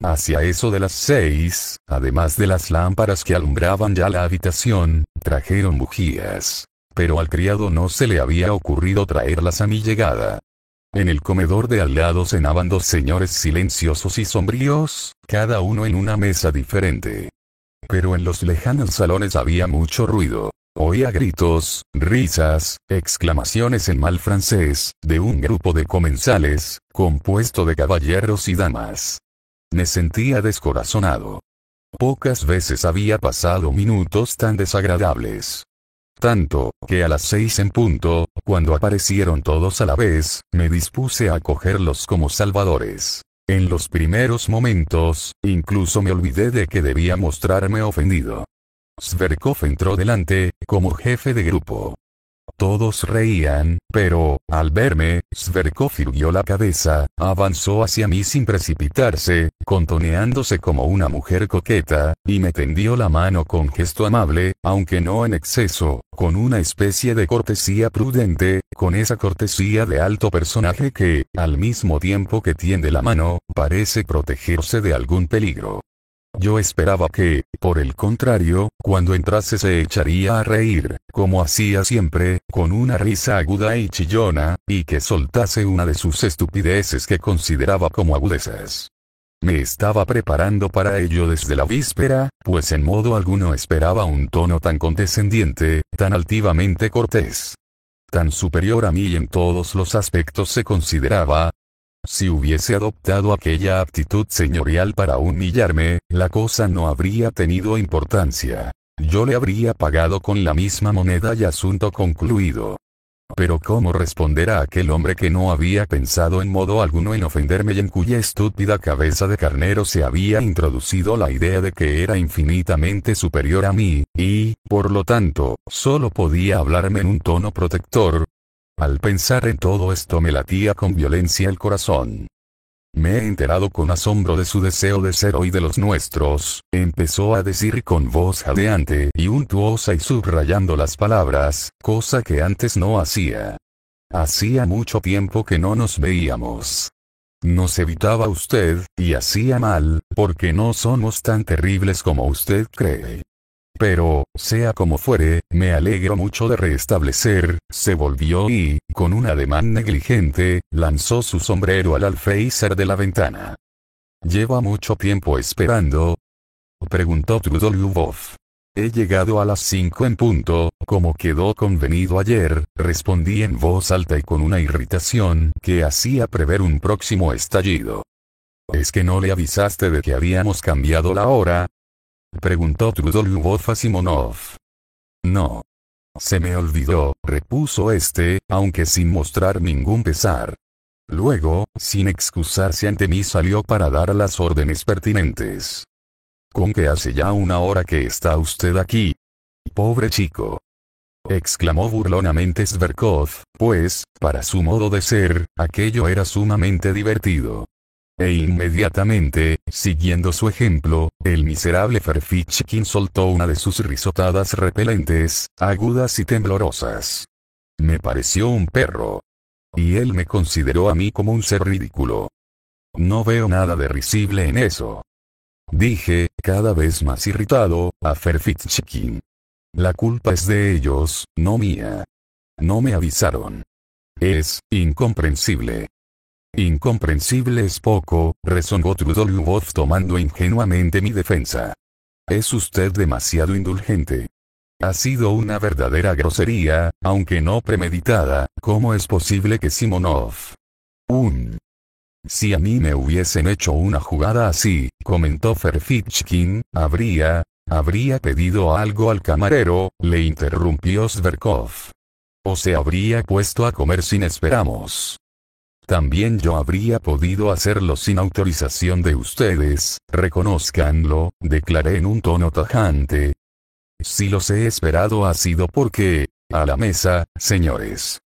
Hacia eso de las 6, además de las lámparas que alumbraban ya la habitación, trajeron bujías. Pero al criado no se le había ocurrido traerlas a mi llegada. En el comedor de al lado cenaban dos señores silenciosos y sombríos, cada uno en una mesa diferente. Pero en los lejanos salones había mucho ruido. Oía gritos, risas, exclamaciones en mal francés, de un grupo de comensales, compuesto de caballeros y damas. Me sentía descorazonado. Pocas veces había pasado minutos tan desagradables. Tanto, que a las 6 en punto, cuando aparecieron todos a la vez, me dispuse a acogerlos como salvadores. En los primeros momentos, incluso me olvidé de que debía mostrarme ofendido. Zverkov entró delante, como jefe de grupo. Todos reían, pero, al verme, Zverkov irguió la cabeza, avanzó hacia mí sin precipitarse, contoneándose como una mujer coqueta, y me tendió la mano con gesto amable, aunque no en exceso, con una especie de cortesía prudente, con esa cortesía de alto personaje que, al mismo tiempo que tiende la mano, parece protegerse de algún peligro. Yo esperaba que, por el contrario, cuando entrase se echaría a reír, como hacía siempre, con una risa aguda y chillona, y que soltase una de sus estupideces que consideraba como agudezas. Me estaba preparando para ello desde la víspera, pues en modo alguno esperaba un tono tan condescendiente, tan altivamente cortés. Tan superior a mí en todos los aspectos se consideraba. Si hubiese adoptado aquella actitud señorial para humillarme, la cosa no habría tenido importancia. Yo le habría pagado con la misma moneda y asunto concluido. Pero ¿cómo responder a aquel hombre que no había pensado en modo alguno en ofenderme y en cuya estúpida cabeza de carnero se había introducido la idea de que era infinitamente superior a mí, y, por lo tanto, solo podía hablarme en un tono protector? Al pensar en todo esto me latía con violencia el corazón. Me he enterado con asombro de su deseo de ser hoy de los nuestros, empezó a decir con voz jadeante y untuosa y subrayando las palabras, cosa que antes no hacía. Hacía mucho tiempo que no nos veíamos. Nos evitaba usted, y hacía mal, porque no somos tan terribles como usted cree. Pero, sea como fuere, me alegro mucho de restablecer, se volvió y, con un ademán negligente, lanzó su sombrero al alféizar de la ventana. ¿Lleva mucho tiempo esperando?, preguntó Trudolyubov. He llegado a las 5 en punto, como quedó convenido ayer, respondí en voz alta y con una irritación que hacía prever un próximo estallido. ¿Es que no le avisaste de que habíamos cambiado la hora?, preguntó Trudolyubov a Simonov. No. Se me olvidó, repuso este, aunque sin mostrar ningún pesar. Luego, sin excusarse ante mí salió para dar las órdenes pertinentes. ¿Con que hace ya una hora que está usted aquí? Pobre chico, exclamó burlonamente Zverkov, pues, para su modo de ser, aquello era sumamente divertido. E inmediatamente, siguiendo su ejemplo, el miserable Ferfitchkin soltó una de sus risotadas repelentes, agudas y temblorosas. Me pareció un perro. Y él me consideró a mí como un ser ridículo. No veo nada de risible en eso, dije, cada vez más irritado, a Ferfitchkin. La culpa es de ellos, no mía. No me avisaron. Es incomprensible. Incomprensible es poco, rezongó Trudolyubov tomando ingenuamente mi defensa. Es usted demasiado indulgente. Ha sido una verdadera grosería, aunque no premeditada. ¿Cómo es posible que Simonov? Si a mí me hubiesen hecho una jugada así, comentó Ferfitchkin, habría pedido algo al camarero, le interrumpió Zverkov. O se habría puesto a comer sin esperamos. También yo habría podido hacerlo sin autorización de ustedes, reconózcanlo, declaré en un tono tajante. Si los he esperado ha sido porque, a la mesa, señores,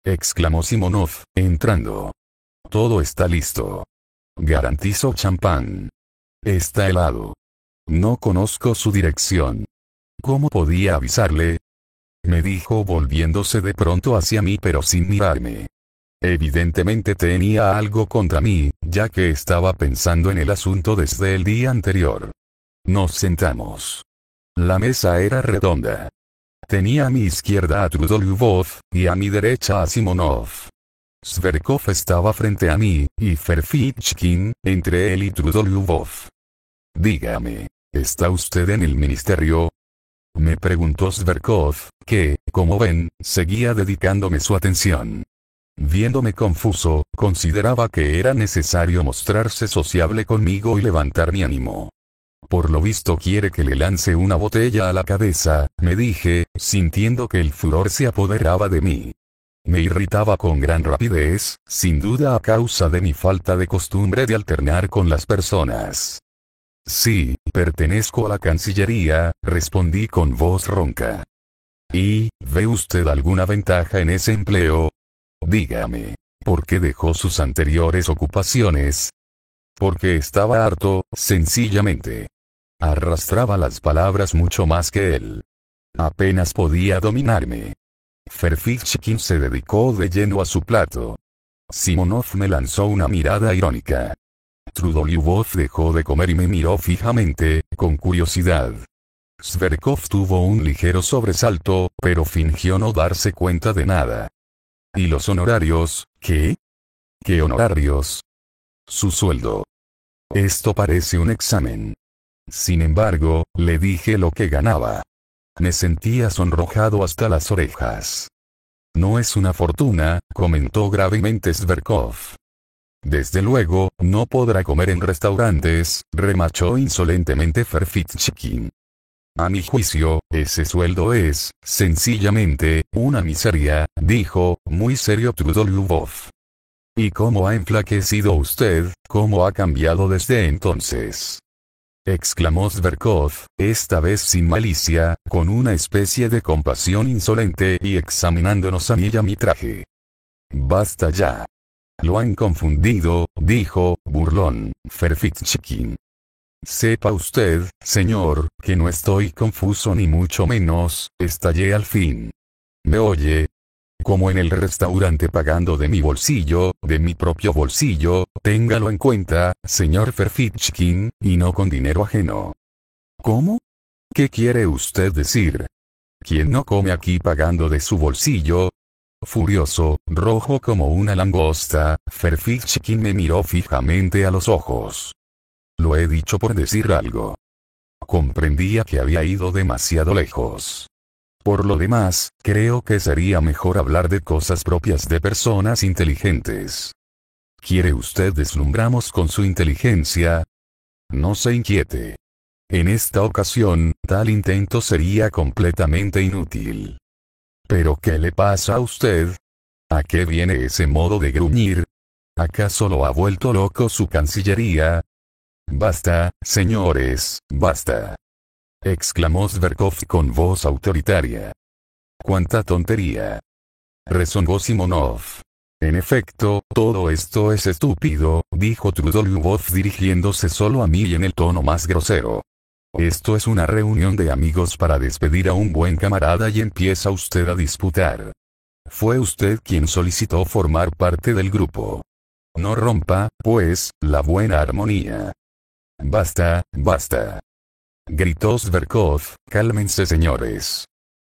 exclamó Simonov, entrando. Todo está listo. Garantizo champán. Está helado. No conozco su dirección. ¿Cómo podía avisarle? me dijo volviéndose de pronto hacia mí pero sin mirarme. Evidentemente tenía algo contra mí, ya que estaba pensando en el asunto desde el día anterior. Nos sentamos. La mesa era redonda. Tenía a mi izquierda a Trudolyubov, y a mi derecha a Simonov. Zverkov estaba frente a mí, y Ferfitchkin, entre él y Trudolyubov. Dígame, ¿está usted en el ministerio? Me preguntó Zverkov, que, como ven, seguía dedicándome su atención. Viéndome confuso, consideraba que era necesario mostrarse sociable conmigo y levantar mi ánimo. Por lo visto quiere que le lance una botella a la cabeza, me dije, sintiendo que el furor se apoderaba de mí. Me irritaba con gran rapidez, sin duda a causa de mi falta de costumbre de alternar con las personas. Sí, pertenezco a la Cancillería, respondí con voz ronca. ¿Y, ve usted alguna ventaja en ese empleo? Dígame, ¿por qué dejó sus anteriores ocupaciones? Porque estaba harto, sencillamente. Arrastraba las palabras mucho más que él. Apenas podía dominarme. Ferfitchkin se dedicó de lleno a su plato. Simonov me lanzó una mirada irónica. Trudolyubov dejó de comer y me miró fijamente, con curiosidad. Zverkov tuvo un ligero sobresalto, pero fingió no darse cuenta de nada. ¿Y los honorarios, qué? ¿Qué honorarios? Su sueldo. Esto parece un examen. Sin embargo, le dije lo que ganaba. Me sentía sonrojado hasta las orejas. No es una fortuna, comentó gravemente Zverkov. Desde luego, no podrá comer en restaurantes, remachó insolentemente Ferfitchkin. A mi juicio, ese sueldo es, sencillamente, una miseria, dijo, muy serio Trudolyubov. ¿Y cómo ha enflaquecido usted, cómo ha cambiado desde entonces? Exclamó Zverkov, esta vez sin malicia, con una especie de compasión insolente y examinándonos a mí y a mi traje. Basta ya. Lo han confundido, dijo, burlón, Ferfitchkin. Sepa usted, señor, que no estoy confuso ni mucho menos, estallé al fin. ¿Me oye? Como en el restaurante pagando de mi bolsillo, de mi propio bolsillo, téngalo en cuenta, señor Ferfitchkin, y no con dinero ajeno. ¿Cómo? ¿Qué quiere usted decir? ¿Quién no come aquí pagando de su bolsillo? Furioso, rojo como una langosta, Ferfitchkin me miró fijamente a los ojos. Lo he dicho por decir algo. Comprendía que había ido demasiado lejos. Por lo demás, creo que sería mejor hablar de cosas propias de personas inteligentes. ¿Quiere usted deslumbramos con su inteligencia? No se inquiete. En esta ocasión, tal intento sería completamente inútil. ¿Pero qué le pasa a usted? ¿A qué viene ese modo de gruñir? ¿Acaso lo ha vuelto loco su Cancillería? Basta, señores, basta. Exclamó Zverkov con voz autoritaria. ¡Cuánta tontería! Rezongó Simonov. En efecto, todo esto es estúpido, dijo Trudolyubov dirigiéndose solo a mí y en el tono más grosero. Esto es una reunión de amigos para despedir a un buen camarada y empieza usted a disputar. Fue usted quien solicitó formar parte del grupo. No rompa, pues, la buena armonía. Basta, basta. Gritó Zverkov, cálmense señores.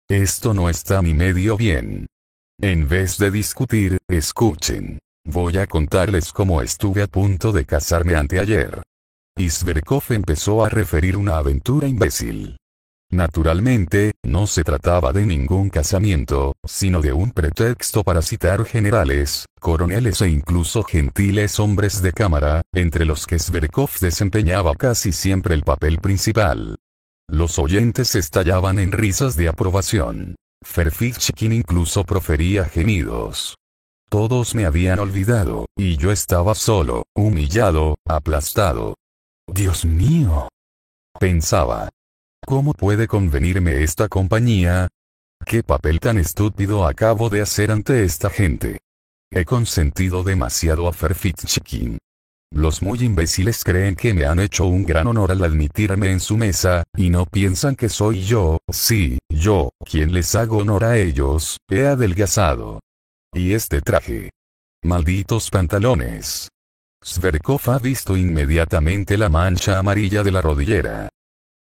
Esto no está ni medio bien. En vez de discutir, escuchen. Voy a contarles cómo estuve a punto de casarme anteayer. Y Zverkov empezó a referir una aventura imbécil. Naturalmente, no se trataba de ningún casamiento, sino de un pretexto para citar generales, coroneles e incluso gentiles hombres de cámara, entre los que Zverkov desempeñaba casi siempre el papel principal. Los oyentes estallaban en risas de aprobación. Ferfitchkin incluso profería gemidos. Todos me habían olvidado, y yo estaba solo, humillado, aplastado. Dios mío, pensaba. ¿Cómo puede convenirme esta compañía? ¿Qué papel tan estúpido acabo de hacer ante esta gente? He consentido demasiado a Ferfitchkin. Los muy imbéciles creen que me han hecho un gran honor al admitirme en su mesa, y no piensan que soy yo, sí, yo, quien les hago honor a ellos. He adelgazado. Y este traje. Malditos pantalones. Zverkov ha visto inmediatamente la mancha amarilla de la rodillera.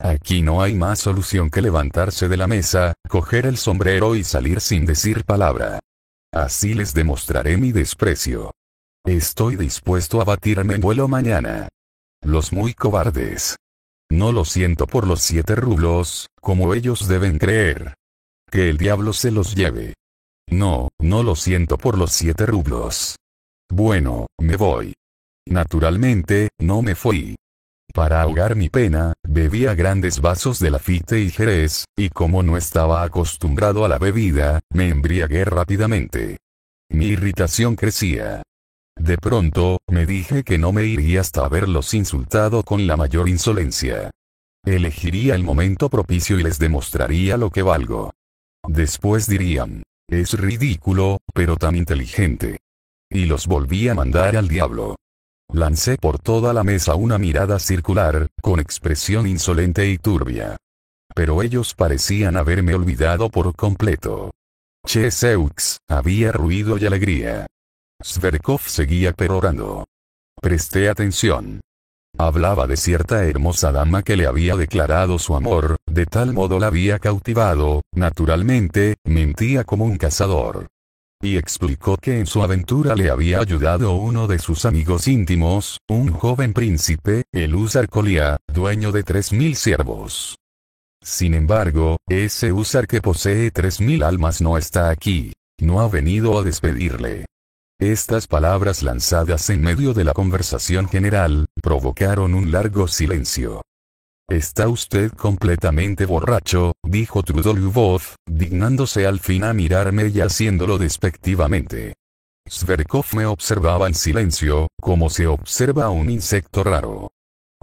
Aquí no hay más solución que levantarse de la mesa, coger el sombrero y salir sin decir palabra. Así les demostraré mi desprecio. Estoy dispuesto a batirme en vuelo mañana. Los muy cobardes. No lo siento por los 7 rublos, como ellos deben creer. Que el diablo se los lleve. No, no lo siento por los 7 rublos. Bueno, me voy. Naturalmente, no me fui. Para ahogar mi pena, bebía grandes vasos de Lafite y Jerez, y como no estaba acostumbrado a la bebida, me embriagué rápidamente. Mi irritación crecía. De pronto, me dije que no me iría hasta haberlos insultado con la mayor insolencia. Elegiría el momento propicio y les demostraría lo que valgo. Después dirían, es ridículo, pero tan inteligente. Y los volví a mandar al diablo. Lancé por toda la mesa una mirada circular, con expresión insolente y turbia. Pero ellos parecían haberme olvidado por completo. Cheseux, había ruido y alegría. Zverkov seguía perorando. Presté atención. Hablaba de cierta hermosa dama que le había declarado su amor, de tal modo la había cautivado, naturalmente, mentía como un cazador. Y explicó que en su aventura le había ayudado uno de sus amigos íntimos, un joven príncipe, el húsar Kolia, dueño de 3000 siervos. Sin embargo, ese húsar que posee 3000 almas no está aquí. No ha venido a despedirle. Estas palabras lanzadas en medio de la conversación general, provocaron un largo silencio. «Está usted completamente borracho», dijo Trudolyubov, dignándose al fin a mirarme y haciéndolo despectivamente. Zverkov me observaba en silencio, como se observa a un insecto raro.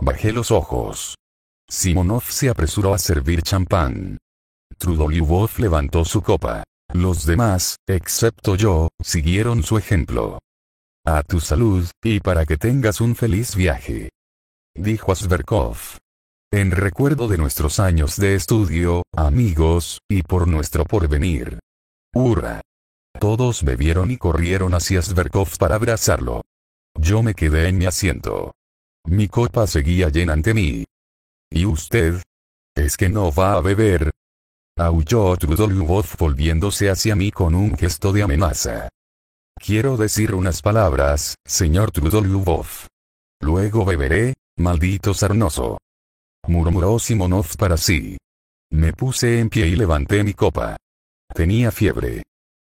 Bajé los ojos. Simonov se apresuró a servir champán. Trudolyubov levantó su copa. Los demás, excepto yo, siguieron su ejemplo. «A tu salud, y para que tengas un feliz viaje», dijo Zverkov. «En recuerdo de nuestros años de estudio, amigos, y por nuestro porvenir». ¡Hurra! Todos bebieron y corrieron hacia Zverkov para abrazarlo. Yo me quedé en mi asiento. Mi copa seguía llena ante mí. «¿Y usted? ¿Es que no va a beber?», aulló Trudolyubov volviéndose hacia mí con un gesto de amenaza. «Quiero decir unas palabras, señor Trudolyubov. Luego beberé, maldito sarnoso», murmuró Simonov para sí. Me puse en pie y levanté mi copa. Tenía fiebre.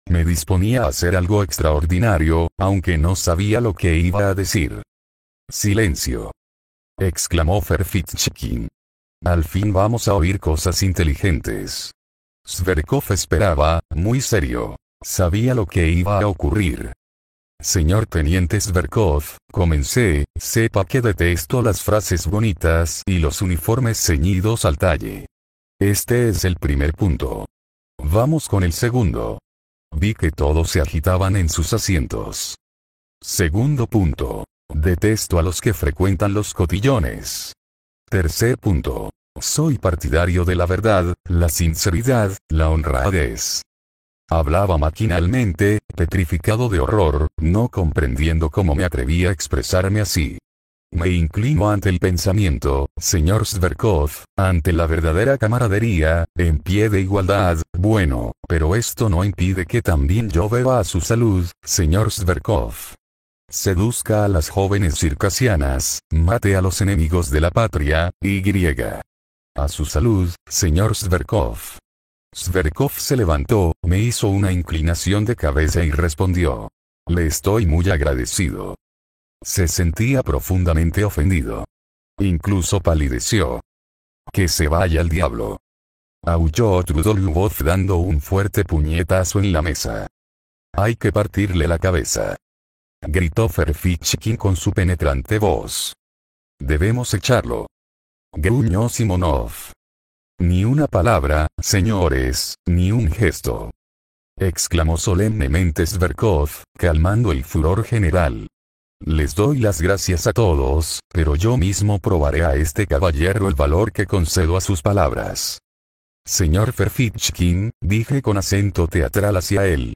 Me disponía a hacer algo extraordinario, aunque no sabía lo que iba a decir. «Silencio», exclamó Ferfitchkin. «Al fin vamos a oír cosas inteligentes». Zverkov esperaba, muy serio. Sabía lo que iba a ocurrir. «Señor teniente Zverkov», comencé, «sepa que detesto las frases bonitas y los uniformes ceñidos al talle. Este es el primer punto. Vamos con el segundo». Vi que todos se agitaban en sus asientos. «Segundo punto. Detesto a los que frecuentan los cotillones». Tercer punto. Soy partidario de la verdad, la sinceridad, la honradez. Hablaba maquinalmente, petrificado de horror, no comprendiendo cómo me atrevía a expresarme así. Me inclino ante el pensamiento, señor Zverkov, ante la verdadera camaradería, en pie de igualdad. Bueno, pero esto no impide que también yo beba a su salud, señor Zverkov. Seduzca a las jóvenes circasianas, mate a los enemigos de la patria, y griega. A su salud, señor Zverkov. Zverkov se levantó, me hizo una inclinación de cabeza y respondió. «Le estoy muy agradecido». Se sentía profundamente ofendido. Incluso palideció. «Que se vaya al diablo», aulló Trudolyubov dando un fuerte puñetazo en la mesa. «Hay que partirle la cabeza», gritó Ferfitchkin con su penetrante voz. «Debemos echarlo», gruñó Simonov. «Ni una palabra, señores, ni un gesto», exclamó solemnemente Zverkov, calmando el furor general. Les doy las gracias a todos, pero yo mismo probaré a este caballero el valor que concedo a sus palabras. Señor Ferfitchkin, dije con acento teatral hacia él.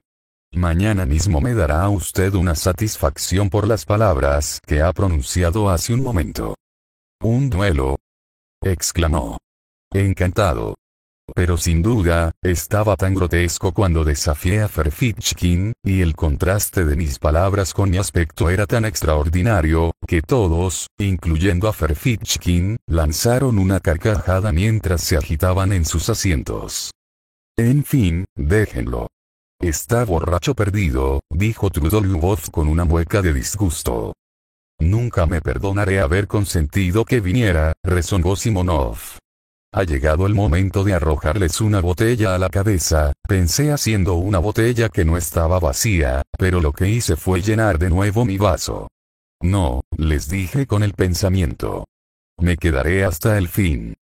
Mañana mismo me dará a usted una satisfacción por las palabras que ha pronunciado hace un momento. ¿Un duelo?, exclamó. Encantado. Pero sin duda, estaba tan grotesco cuando desafié a Ferfitchkin, y el contraste de mis palabras con mi aspecto era tan extraordinario, que todos, incluyendo a Ferfitchkin, lanzaron una carcajada mientras se agitaban en sus asientos. En fin, déjenlo. Está borracho perdido, dijo Trudolyubov con una mueca de disgusto. Nunca me perdonaré haber consentido que viniera, rezongó Simonov. Ha llegado el momento de arrojarles una botella a la cabeza, pensé haciendo una botella que no estaba vacía, pero lo que hice fue llenar de nuevo mi vaso. No, les dije con el pensamiento. Me quedaré hasta el fin.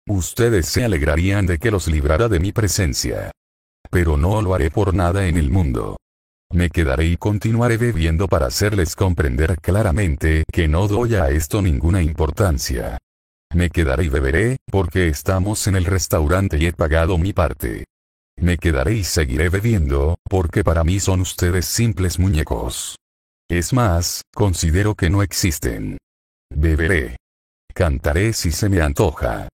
Ustedes se alegrarían de que los librara de mi presencia. Pero no lo haré por nada en el mundo. Me quedaré y continuaré bebiendo para hacerles comprender claramente que no doy a esto ninguna importancia. Me quedaré y beberé, porque estamos en el restaurante y he pagado mi parte. Me quedaré y seguiré bebiendo, porque para mí son ustedes simples muñecos. Es más, considero que no existen. Beberé. Cantaré si se me antoja.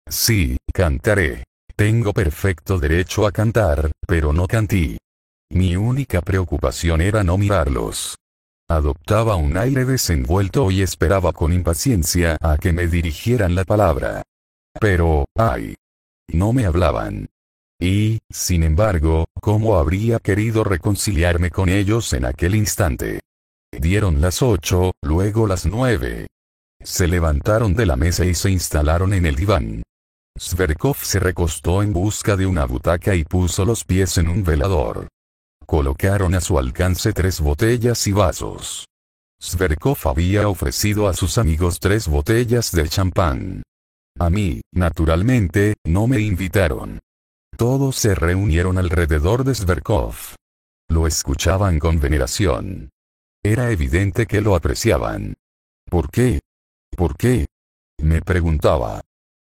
Sí, cantaré. Tengo perfecto derecho a cantar, pero no cantí. Mi única preocupación era no mirarlos. Adoptaba un aire desenvuelto y esperaba con impaciencia a que me dirigieran la palabra. Pero, ¡ay! No me hablaban. Y, sin embargo, ¿cómo habría querido reconciliarme con ellos en aquel instante? Dieron las 8, luego las 9. Se levantaron de la mesa y se instalaron en el diván. Zverkov se recostó en busca de una butaca y puso los pies en un velador. Colocaron a su alcance 3 botellas y vasos. Zverkov había ofrecido a sus amigos 3 botellas de champán. A mí, naturalmente, no me invitaron. Todos se reunieron alrededor de Zverkov. Lo escuchaban con veneración. Era evidente que lo apreciaban. ¿Por qué? ¿Por qué?, me preguntaba.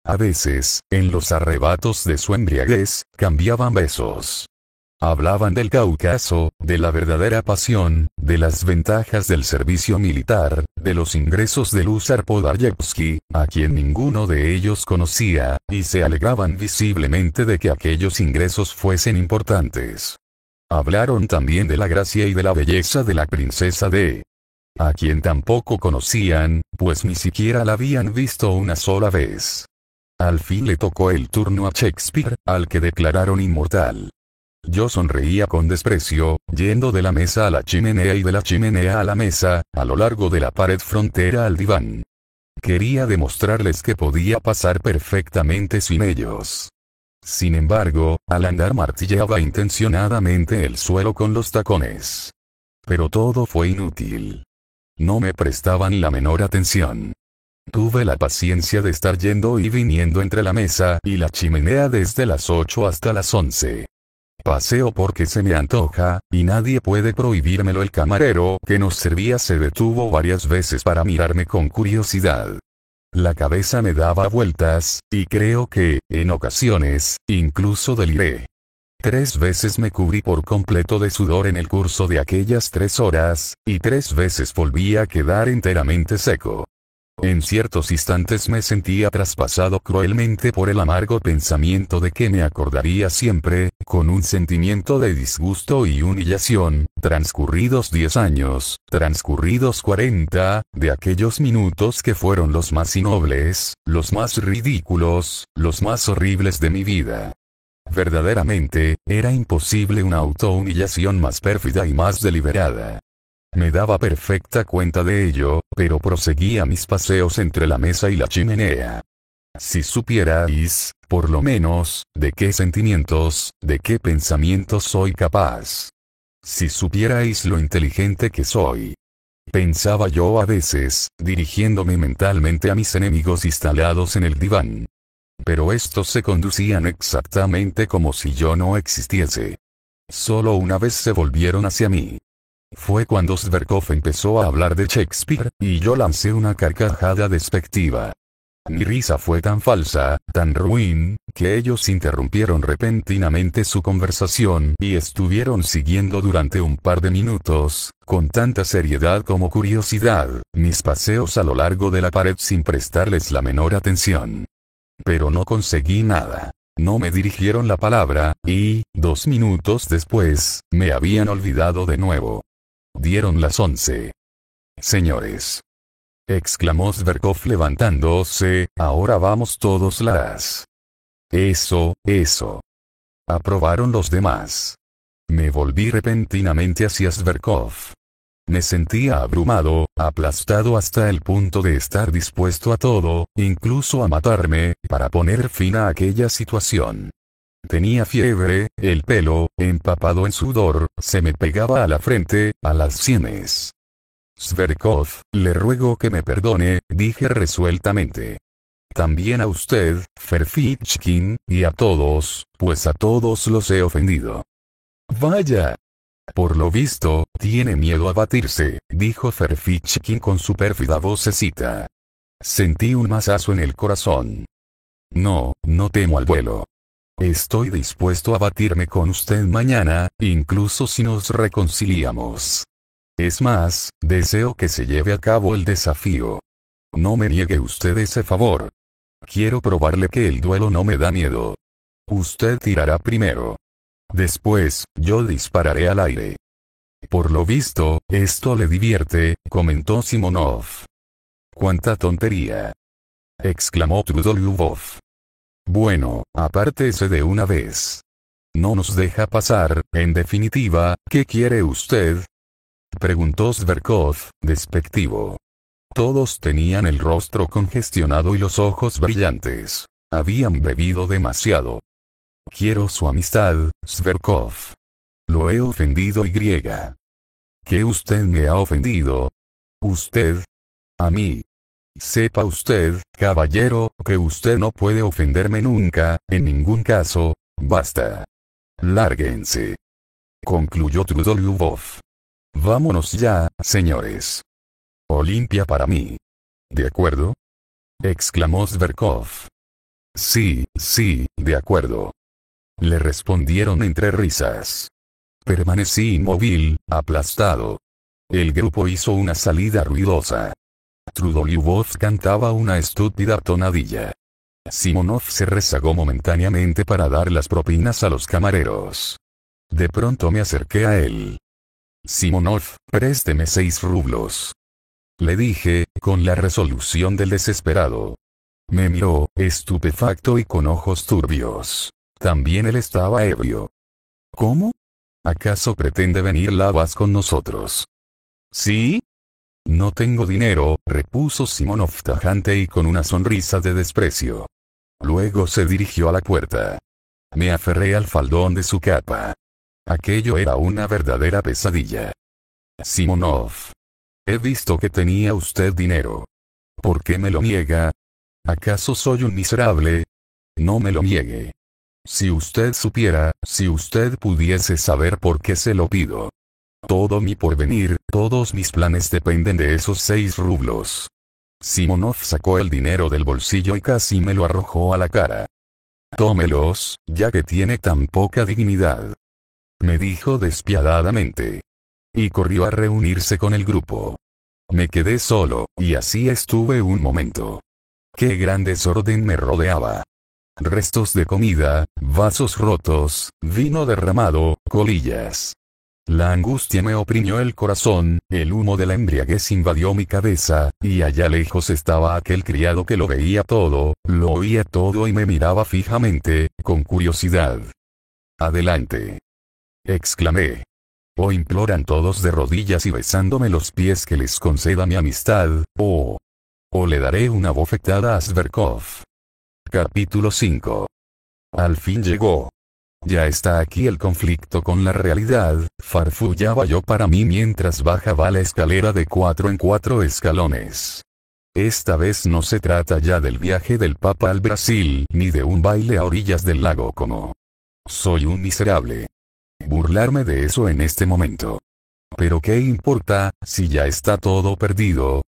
A veces, en los arrebatos de su embriaguez, cambiaban besos. Hablaban del Cáucaso, de la verdadera pasión, de las ventajas del servicio militar, de los ingresos de Luzar Podaryevsky, a quien ninguno de ellos conocía, y se alegraban visiblemente de que aquellos ingresos fuesen importantes. Hablaron también de la gracia y de la belleza de la princesa D., a quien tampoco conocían, pues ni siquiera la habían visto una sola vez. Al fin le tocó el turno a Shakespeare, al que declararon inmortal. Yo sonreía con desprecio, yendo de la mesa a la chimenea y de la chimenea a la mesa, a lo largo de la pared frontera al diván. Quería demostrarles que podía pasar perfectamente sin ellos. Sin embargo, al andar martilleaba intencionadamente el suelo con los tacones. Pero todo fue inútil. No me prestaban la menor atención. Tuve la paciencia de estar yendo y viniendo entre la mesa y la chimenea desde las 8 hasta las 11. Paseo porque se me antoja, y nadie puede prohibírmelo. El camarero que nos servía se detuvo varias veces para mirarme con curiosidad. La cabeza me daba vueltas, y creo que, en ocasiones, incluso deliré. 3 veces me cubrí por completo de sudor en el curso de aquellas 3 horas, y 3 veces volví a quedar enteramente seco. En ciertos instantes me sentía traspasado cruelmente por el amargo pensamiento de que me acordaría siempre, con un sentimiento de disgusto y humillación, transcurridos 10 años, transcurridos 40, de aquellos minutos que fueron los más innobles, los más ridículos, los más horribles de mi vida. Verdaderamente, era imposible una autohumillación más pérfida y más deliberada. Me daba perfecta cuenta de ello, pero proseguía mis paseos entre la mesa y la chimenea. Si supierais, por lo menos, de qué sentimientos, de qué pensamientos soy capaz. Si supierais lo inteligente que soy. Pensaba yo a veces, dirigiéndome mentalmente a mis enemigos instalados en el diván. Pero estos se conducían exactamente como si yo no existiese. Solo una vez se volvieron hacia mí. Fue cuando Zverkov empezó a hablar de Shakespeare, y yo lancé una carcajada despectiva. Mi risa fue tan falsa, tan ruin, que ellos interrumpieron repentinamente su conversación y estuvieron siguiendo durante un par de minutos, con tanta seriedad como curiosidad, mis paseos a lo largo de la pared sin prestarles la menor atención. Pero no conseguí nada. No me dirigieron la palabra, y, 2 minutos después, me habían olvidado de nuevo. Dieron las 11. Señores, exclamó Zverkov levantándose, ahora vamos todos las. Eso. Aprobaron los demás. Me volví repentinamente hacia Zverkov. Me sentía abrumado, aplastado hasta el punto de estar dispuesto a todo, incluso a matarme, para poner fin a aquella situación. Tenía fiebre, el pelo, empapado en sudor, se me pegaba a la frente, a las sienes. Zverkov, le ruego que me perdone, dije resueltamente. También a usted, Ferfitchkin, y a todos, pues a todos los he ofendido. Vaya. Por lo visto, tiene miedo a batirse, dijo Ferfitchkin con su pérfida vocecita. Sentí un mazazo en el corazón. No temo al vuelo. Estoy dispuesto a batirme con usted mañana, incluso si nos reconciliamos. Es más, deseo que se lleve a cabo el desafío. No me niegue usted ese favor. Quiero probarle que el duelo no me da miedo. Usted tirará primero. Después, yo dispararé al aire. Por lo visto, esto le divierte, comentó Simonov. ¡Cuánta tontería! Exclamó Trudolyubov. Bueno, apártese de una vez. No nos deja pasar, en definitiva, ¿qué quiere usted? Preguntó Zverkov, despectivo. Todos tenían el rostro congestionado y los ojos brillantes. Habían bebido demasiado. Quiero su amistad, Zverkov. Lo he ofendido y griega. ¿Qué usted me ha ofendido? ¿Usted? A mí. Sepa usted, caballero, que usted no puede ofenderme nunca, en ningún caso. Basta. Lárguense. Concluyó Trudolyubov. Vámonos ya, señores. Olimpia para mí. ¿De acuerdo? Exclamó Zverkov. Sí, de acuerdo. Le respondieron entre risas. Permanecí inmóvil, aplastado. El grupo hizo una salida ruidosa. Trudolyubov cantaba una estúpida tonadilla. Simonov se rezagó momentáneamente para dar las propinas a los camareros. De pronto me acerqué a él. Simonov, présteme 6 rublos. Le dije, con la resolución del desesperado. Me miró, estupefacto y con ojos turbios. También él estaba ebrio. ¿Cómo? ¿Acaso pretende venir Lavas con nosotros? ¿Sí? No tengo dinero, repuso Simonov tajante y con una sonrisa de desprecio. Luego se dirigió a la puerta. Me aferré al faldón de su capa. Aquello era una verdadera pesadilla. Simonov. He visto que tenía usted dinero. ¿Por qué me lo niega? ¿Acaso soy un miserable? No me lo niegue. Si usted supiera, si usted pudiese saber por qué se lo pido. Todo mi porvenir, todos mis planes dependen de esos 6 rublos. Simonov sacó el dinero del bolsillo y casi me lo arrojó a la cara. Tómelos, ya que tiene tan poca dignidad. Me dijo despiadadamente. Y corrió a reunirse con el grupo. Me quedé solo, y así estuve un momento. Qué gran desorden me rodeaba. Restos de comida, vasos rotos, vino derramado, colillas. La angustia me oprimió el corazón, el humo de la embriaguez invadió mi cabeza, y allá lejos estaba aquel criado que lo veía todo, lo oía todo y me miraba fijamente, con curiosidad. Adelante. Exclamé. O imploran todos de rodillas y besándome los pies que les conceda mi amistad, o le daré una bofetada a Zverkov. Capítulo 5. Al fin llegó. Ya está aquí el conflicto con la realidad, farfullaba yo para mí mientras bajaba la escalera de 4 en 4 escalones. Esta vez no se trata ya del viaje del Papa al Brasil, ni de un baile a orillas del lago como. Soy un miserable. Burlarme de eso en este momento. Pero ¿qué importa, si ya está todo perdido?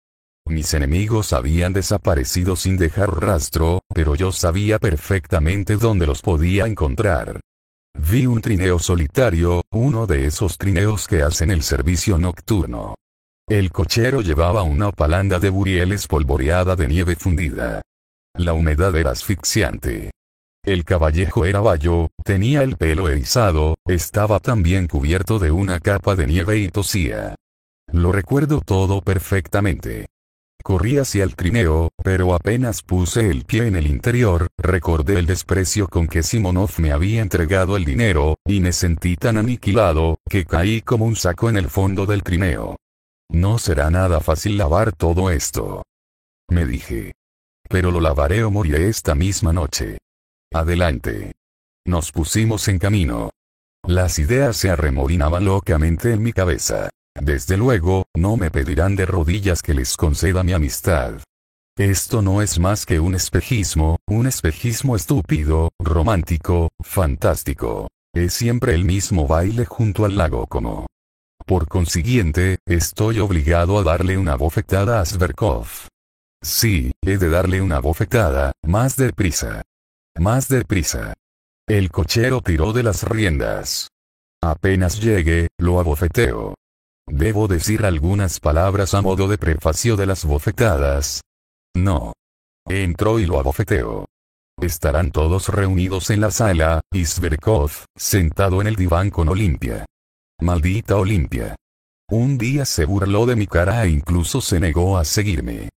Mis enemigos habían desaparecido sin dejar rastro, pero yo sabía perfectamente dónde los podía encontrar. Vi un trineo solitario, uno de esos trineos que hacen el servicio nocturno. El cochero llevaba una palanda de buriel espolvoreada de nieve fundida. La humedad era asfixiante. El caballejo era bayo, tenía el pelo erizado, estaba también cubierto de una capa de nieve y tosía. Lo recuerdo todo perfectamente. Corrí hacia el trineo, pero apenas puse el pie en el interior, recordé el desprecio con que Simonov me había entregado el dinero, y me sentí tan aniquilado, que caí como un saco en el fondo del trineo. No será nada fácil lavar todo esto, me dije. Pero lo lavaré o moriré esta misma noche. Adelante. Nos pusimos en camino. Las ideas se arremolinaban locamente en mi cabeza. Desde luego, no me pedirán de rodillas que les conceda mi amistad. Esto no es más que un espejismo estúpido, romántico, fantástico. Es siempre el mismo baile junto al lago como. Por consiguiente, estoy obligado a darle una bofetada a Zverkov. Sí, he de darle una bofetada, más deprisa. Más deprisa. El cochero tiró de las riendas. Apenas llegue, lo abofeteo. ¿Debo decir algunas palabras a modo de prefacio de las bofetadas? No. Entró y lo abofeteo. Estarán todos reunidos en la sala, y Zverkov, sentado en el diván con Olimpia. Maldita Olimpia. Un día se burló de mi cara e incluso se negó a seguirme.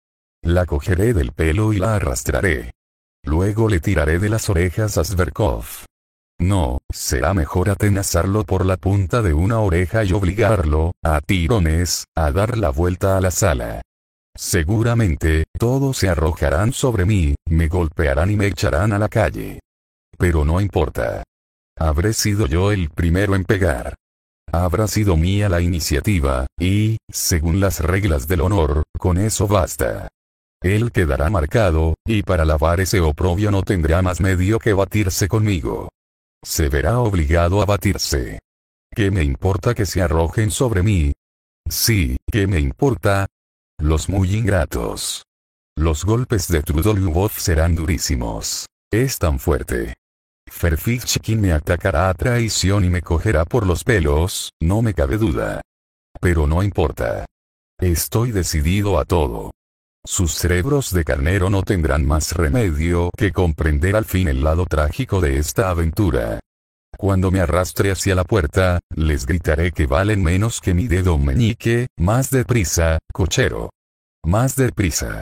La cogeré del pelo y la arrastraré. Luego le tiraré de las orejas a Zverkov. No, será mejor atenazarlo por la punta de una oreja y obligarlo, a tirones, a dar la vuelta a la sala. Seguramente, todos se arrojarán sobre mí, me golpearán y me echarán a la calle. Pero no importa. Habré sido yo el primero en pegar. Habrá sido mía la iniciativa, y, según las reglas del honor, con eso basta. Él quedará marcado, y para lavar ese oprobio no tendrá más medio que batirse conmigo. Se verá obligado a batirse. ¿Qué me importa que se arrojen sobre mí? Sí, ¿qué me importa? Los muy ingratos. Los golpes de Trudolyubov serán durísimos. Es tan fuerte. Ferfitchkin me atacará a traición y me cogerá por los pelos, no me cabe duda. Pero no importa. Estoy decidido a todo. Sus cerebros de carnero no tendrán más remedio que comprender al fin el lado trágico de esta aventura. Cuando me arrastre hacia la puerta, les gritaré que valen menos que mi dedo meñique, más deprisa, cochero. Más deprisa.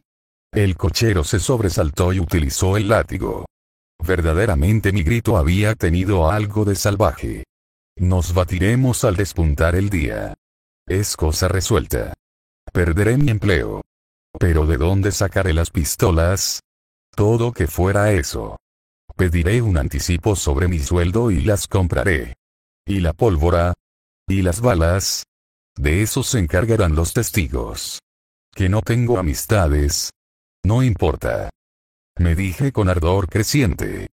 El cochero se sobresaltó y utilizó el látigo. Verdaderamente mi grito había tenido algo de salvaje. Nos batiremos al despuntar el día. Es cosa resuelta. Perderé mi empleo. ¿Pero de dónde sacaré las pistolas? Todo que fuera eso. Pediré un anticipo sobre mi sueldo y las compraré. ¿Y la pólvora? ¿Y las balas? De eso se encargarán los testigos. ¿Que no tengo amistades? No importa. Me dije con ardor creciente.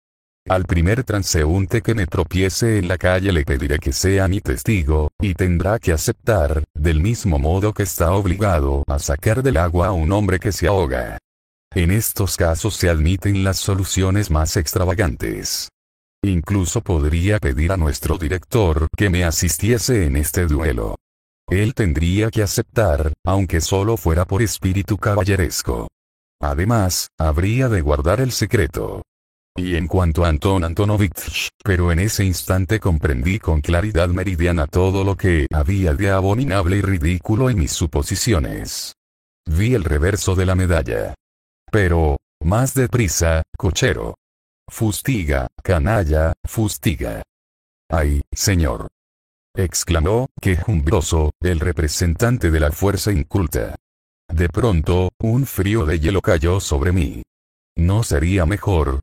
Al primer transeúnte que me tropiece en la calle le pediré que sea mi testigo, y tendrá que aceptar, del mismo modo que está obligado a sacar del agua a un hombre que se ahoga. En estos casos se admiten las soluciones más extravagantes. Incluso podría pedir a nuestro director que me asistiese en este duelo. Él tendría que aceptar, aunque solo fuera por espíritu caballeresco. Además, habría de guardar el secreto. Y en cuanto a Anton Antonovich, pero en ese instante comprendí con claridad meridiana todo lo que había de abominable y ridículo en mis suposiciones. Vi el reverso de la medalla. Pero, más deprisa, cochero. Fustiga, canalla, fustiga. ¡Ay, señor! Exclamó, quejumbroso, el representante de la fuerza inculta. De pronto, un frío de hielo cayó sobre mí. ¿No sería mejor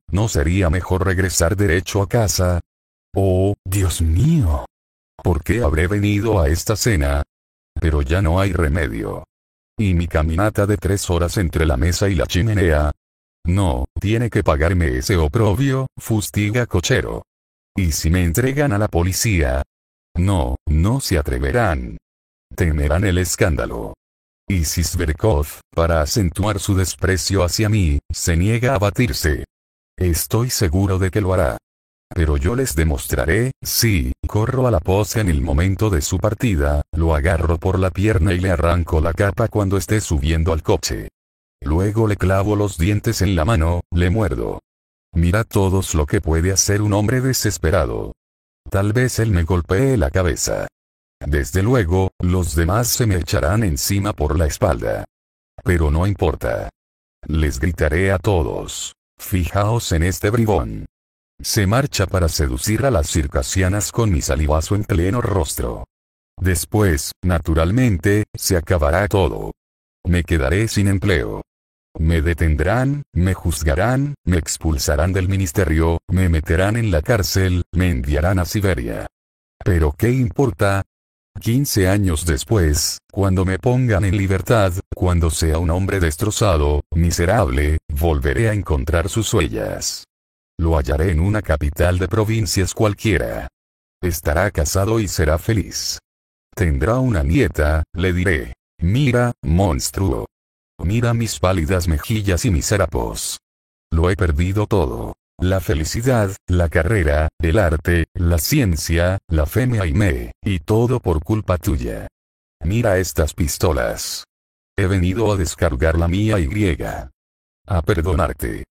regresar derecho a casa? Oh, Dios mío. ¿Por qué habré venido a esta cena? Pero ya no hay remedio. ¿Y mi caminata de 3 horas entre la mesa y la chimenea? No, tiene que pagarme ese oprobio, fustiga cochero. ¿Y si me entregan a la policía? No, no se atreverán. temerán el escándalo. Y si Zverkov, para acentuar su desprecio hacia mí, se niega a batirse, estoy seguro de que lo hará. Pero yo les demostraré, sí, corro a la pose en el momento de su partida, lo agarro por la pierna y le arranco la capa cuando esté subiendo al coche. Luego le clavo los dientes en la mano, le muerdo. Mira todos lo que puede hacer un hombre desesperado. Tal vez él me golpee la cabeza. Desde luego, los demás se me echarán encima por la espalda. Pero no importa. Les gritaré a todos. Fijaos en este bribón. Se marcha para seducir a las circasianas con mi salivazo en pleno rostro. Después, naturalmente, se acabará todo. Me quedaré sin empleo. Me detendrán, me juzgarán, me expulsarán del ministerio, me meterán en la cárcel, me enviarán a Siberia. ¿Pero qué importa? 15 años después, cuando me pongan en libertad, cuando sea un hombre destrozado, miserable, volveré a encontrar sus huellas. Lo hallaré en una capital de provincias cualquiera. Estará casado y será feliz. Tendrá una nieta, le diré. Mira, monstruo. Mira mis pálidas mejillas y mis harapos. Lo he perdido todo. La felicidad, la carrera, el arte, la ciencia, la fe me aimé, y todo por culpa tuya. Mira estas pistolas. He venido a descargar la mía y a perdonarte.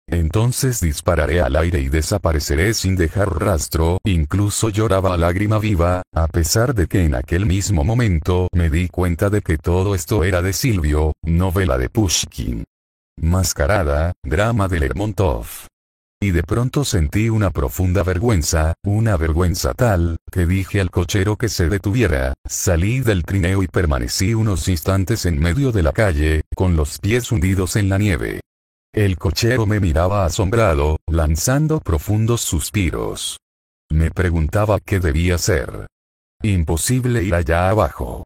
Entonces dispararé al aire y desapareceré sin dejar rastro. Incluso lloraba a lágrima viva, a pesar de que en aquel mismo momento me di cuenta de que todo esto era de Silvio, novela de Pushkin. Mascarada, drama de Lermontov. Y de pronto sentí una profunda vergüenza, una vergüenza tal, que dije al cochero que se detuviera, salí del trineo y permanecí unos instantes en medio de la calle, con los pies hundidos en la nieve. El cochero me miraba asombrado, lanzando profundos suspiros. Me preguntaba qué debía hacer. Imposible ir allá abajo.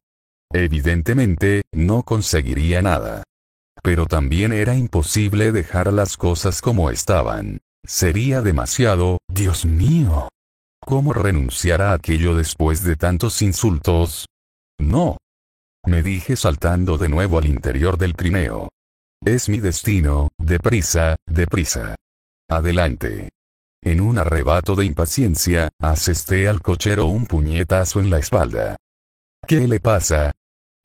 Evidentemente, no conseguiría nada. Pero también era imposible dejar las cosas como estaban. Sería demasiado, Dios mío. ¿Cómo renunciar a aquello después de tantos insultos? No. Me dije saltando de nuevo al interior del trineo. Es mi destino, deprisa, deprisa. Adelante. En un arrebato de impaciencia, asesté al cochero un puñetazo en la espalda. ¿Qué le pasa?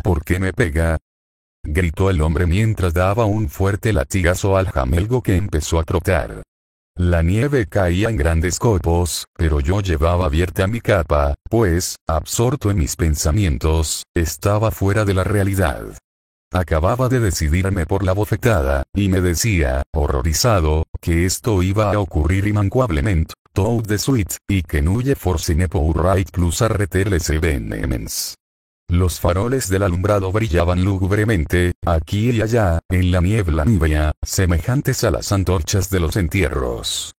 ¿Por qué me pega? Gritó el hombre mientras daba un fuerte latigazo al jamelgo que empezó a trotar. La nieve caía en grandes copos, pero yo llevaba abierta mi capa, pues, absorto en mis pensamientos, estaba fuera de la realidad. Acababa de decidirme por la bofetada, y me decía, horrorizado, que esto iba a ocurrir immanquablemente, tout de suite, y que nulle force ne pourrait plus arrêter les événements. Los faroles del alumbrado brillaban lúgubremente, aquí y allá, en la niebla nívea, semejantes a las antorchas de los entierros.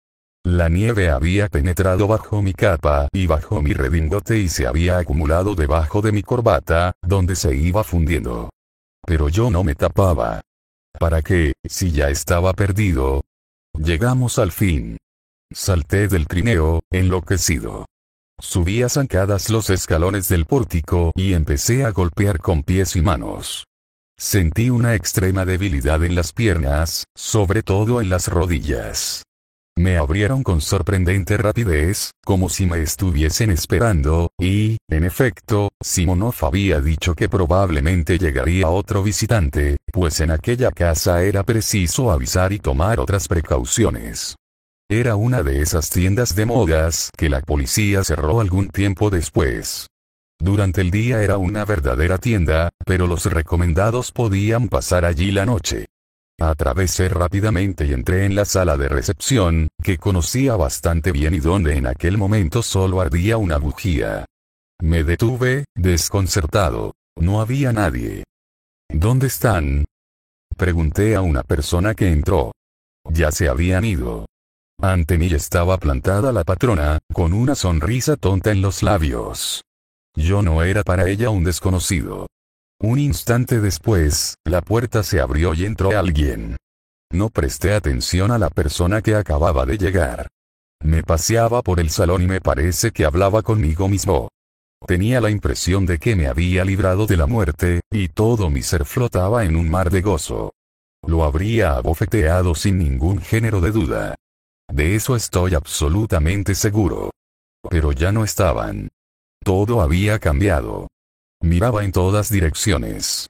La nieve había penetrado bajo mi capa y bajo mi redingote y se había acumulado debajo de mi corbata, donde se iba fundiendo. Pero yo no me tapaba. ¿Para qué, si ya estaba perdido? Llegamos al fin. Salté del trineo, enloquecido. Subí a zancadas los escalones del pórtico y empecé a golpear con pies y manos. Sentí una extrema debilidad en las piernas, sobre todo en las rodillas. Me abrieron con sorprendente rapidez, como si me estuviesen esperando, y, en efecto, Simonov había dicho que probablemente llegaría otro visitante, pues en aquella casa era preciso avisar y tomar otras precauciones. Era una de esas tiendas de modas que la policía cerró algún tiempo después. Durante el día era una verdadera tienda, pero los recomendados podían pasar allí la noche. Atravesé rápidamente y entré en la sala de recepción, que conocía bastante bien y donde en aquel momento solo ardía una bujía. Me detuve, desconcertado. No había nadie. ¿Dónde están? Pregunté a una persona que entró. Ya se habían ido. Ante mí estaba plantada la patrona, con una sonrisa tonta en los labios. Yo no era para ella un desconocido. Un instante después, la puerta se abrió y entró alguien. No presté atención a la persona que acababa de llegar. Me paseaba por el salón y me parece que hablaba conmigo mismo. Tenía la impresión de que me había librado de la muerte, y todo mi ser flotaba en un mar de gozo. Lo habría abofeteado sin ningún género de duda. De eso estoy absolutamente seguro. Pero ya no estaban. Todo había cambiado. Miraba en todas direcciones.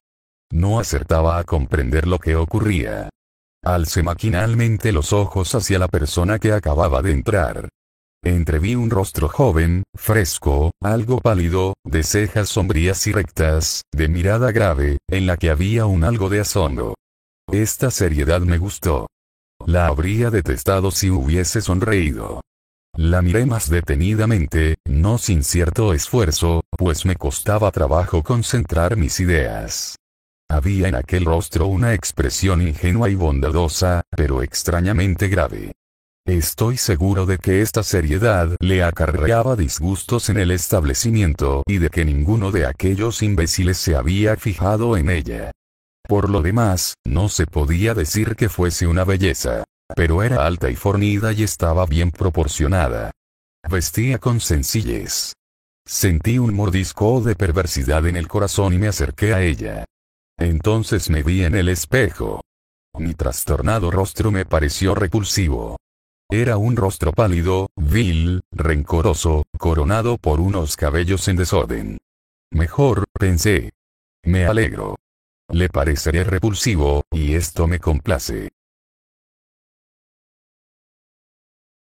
No acertaba a comprender lo que ocurría. Alcé maquinalmente los ojos hacia la persona que acababa de entrar. Entreví un rostro joven, fresco, algo pálido, de cejas sombrías y rectas, de mirada grave, en la que había un algo de asombro. Esta seriedad me gustó. La habría detestado si hubiese sonreído. La miré más detenidamente, no sin cierto esfuerzo, pues me costaba trabajo concentrar mis ideas. Había en aquel rostro una expresión ingenua y bondadosa, pero extrañamente grave. Estoy seguro de que esta seriedad le acarreaba disgustos en el establecimiento y de que ninguno de aquellos imbéciles se había fijado en ella. Por lo demás, no se podía decir que fuese una belleza. Pero era alta y fornida y estaba bien proporcionada. Vestía con sencillez. Sentí un mordisco de perversidad en el corazón y me acerqué a ella. Entonces me vi en el espejo. Mi trastornado rostro me pareció repulsivo. Era un rostro pálido, vil, rencoroso, coronado por unos cabellos en desorden. Mejor, pensé. Me alegro. Le pareceré repulsivo, y esto me complace.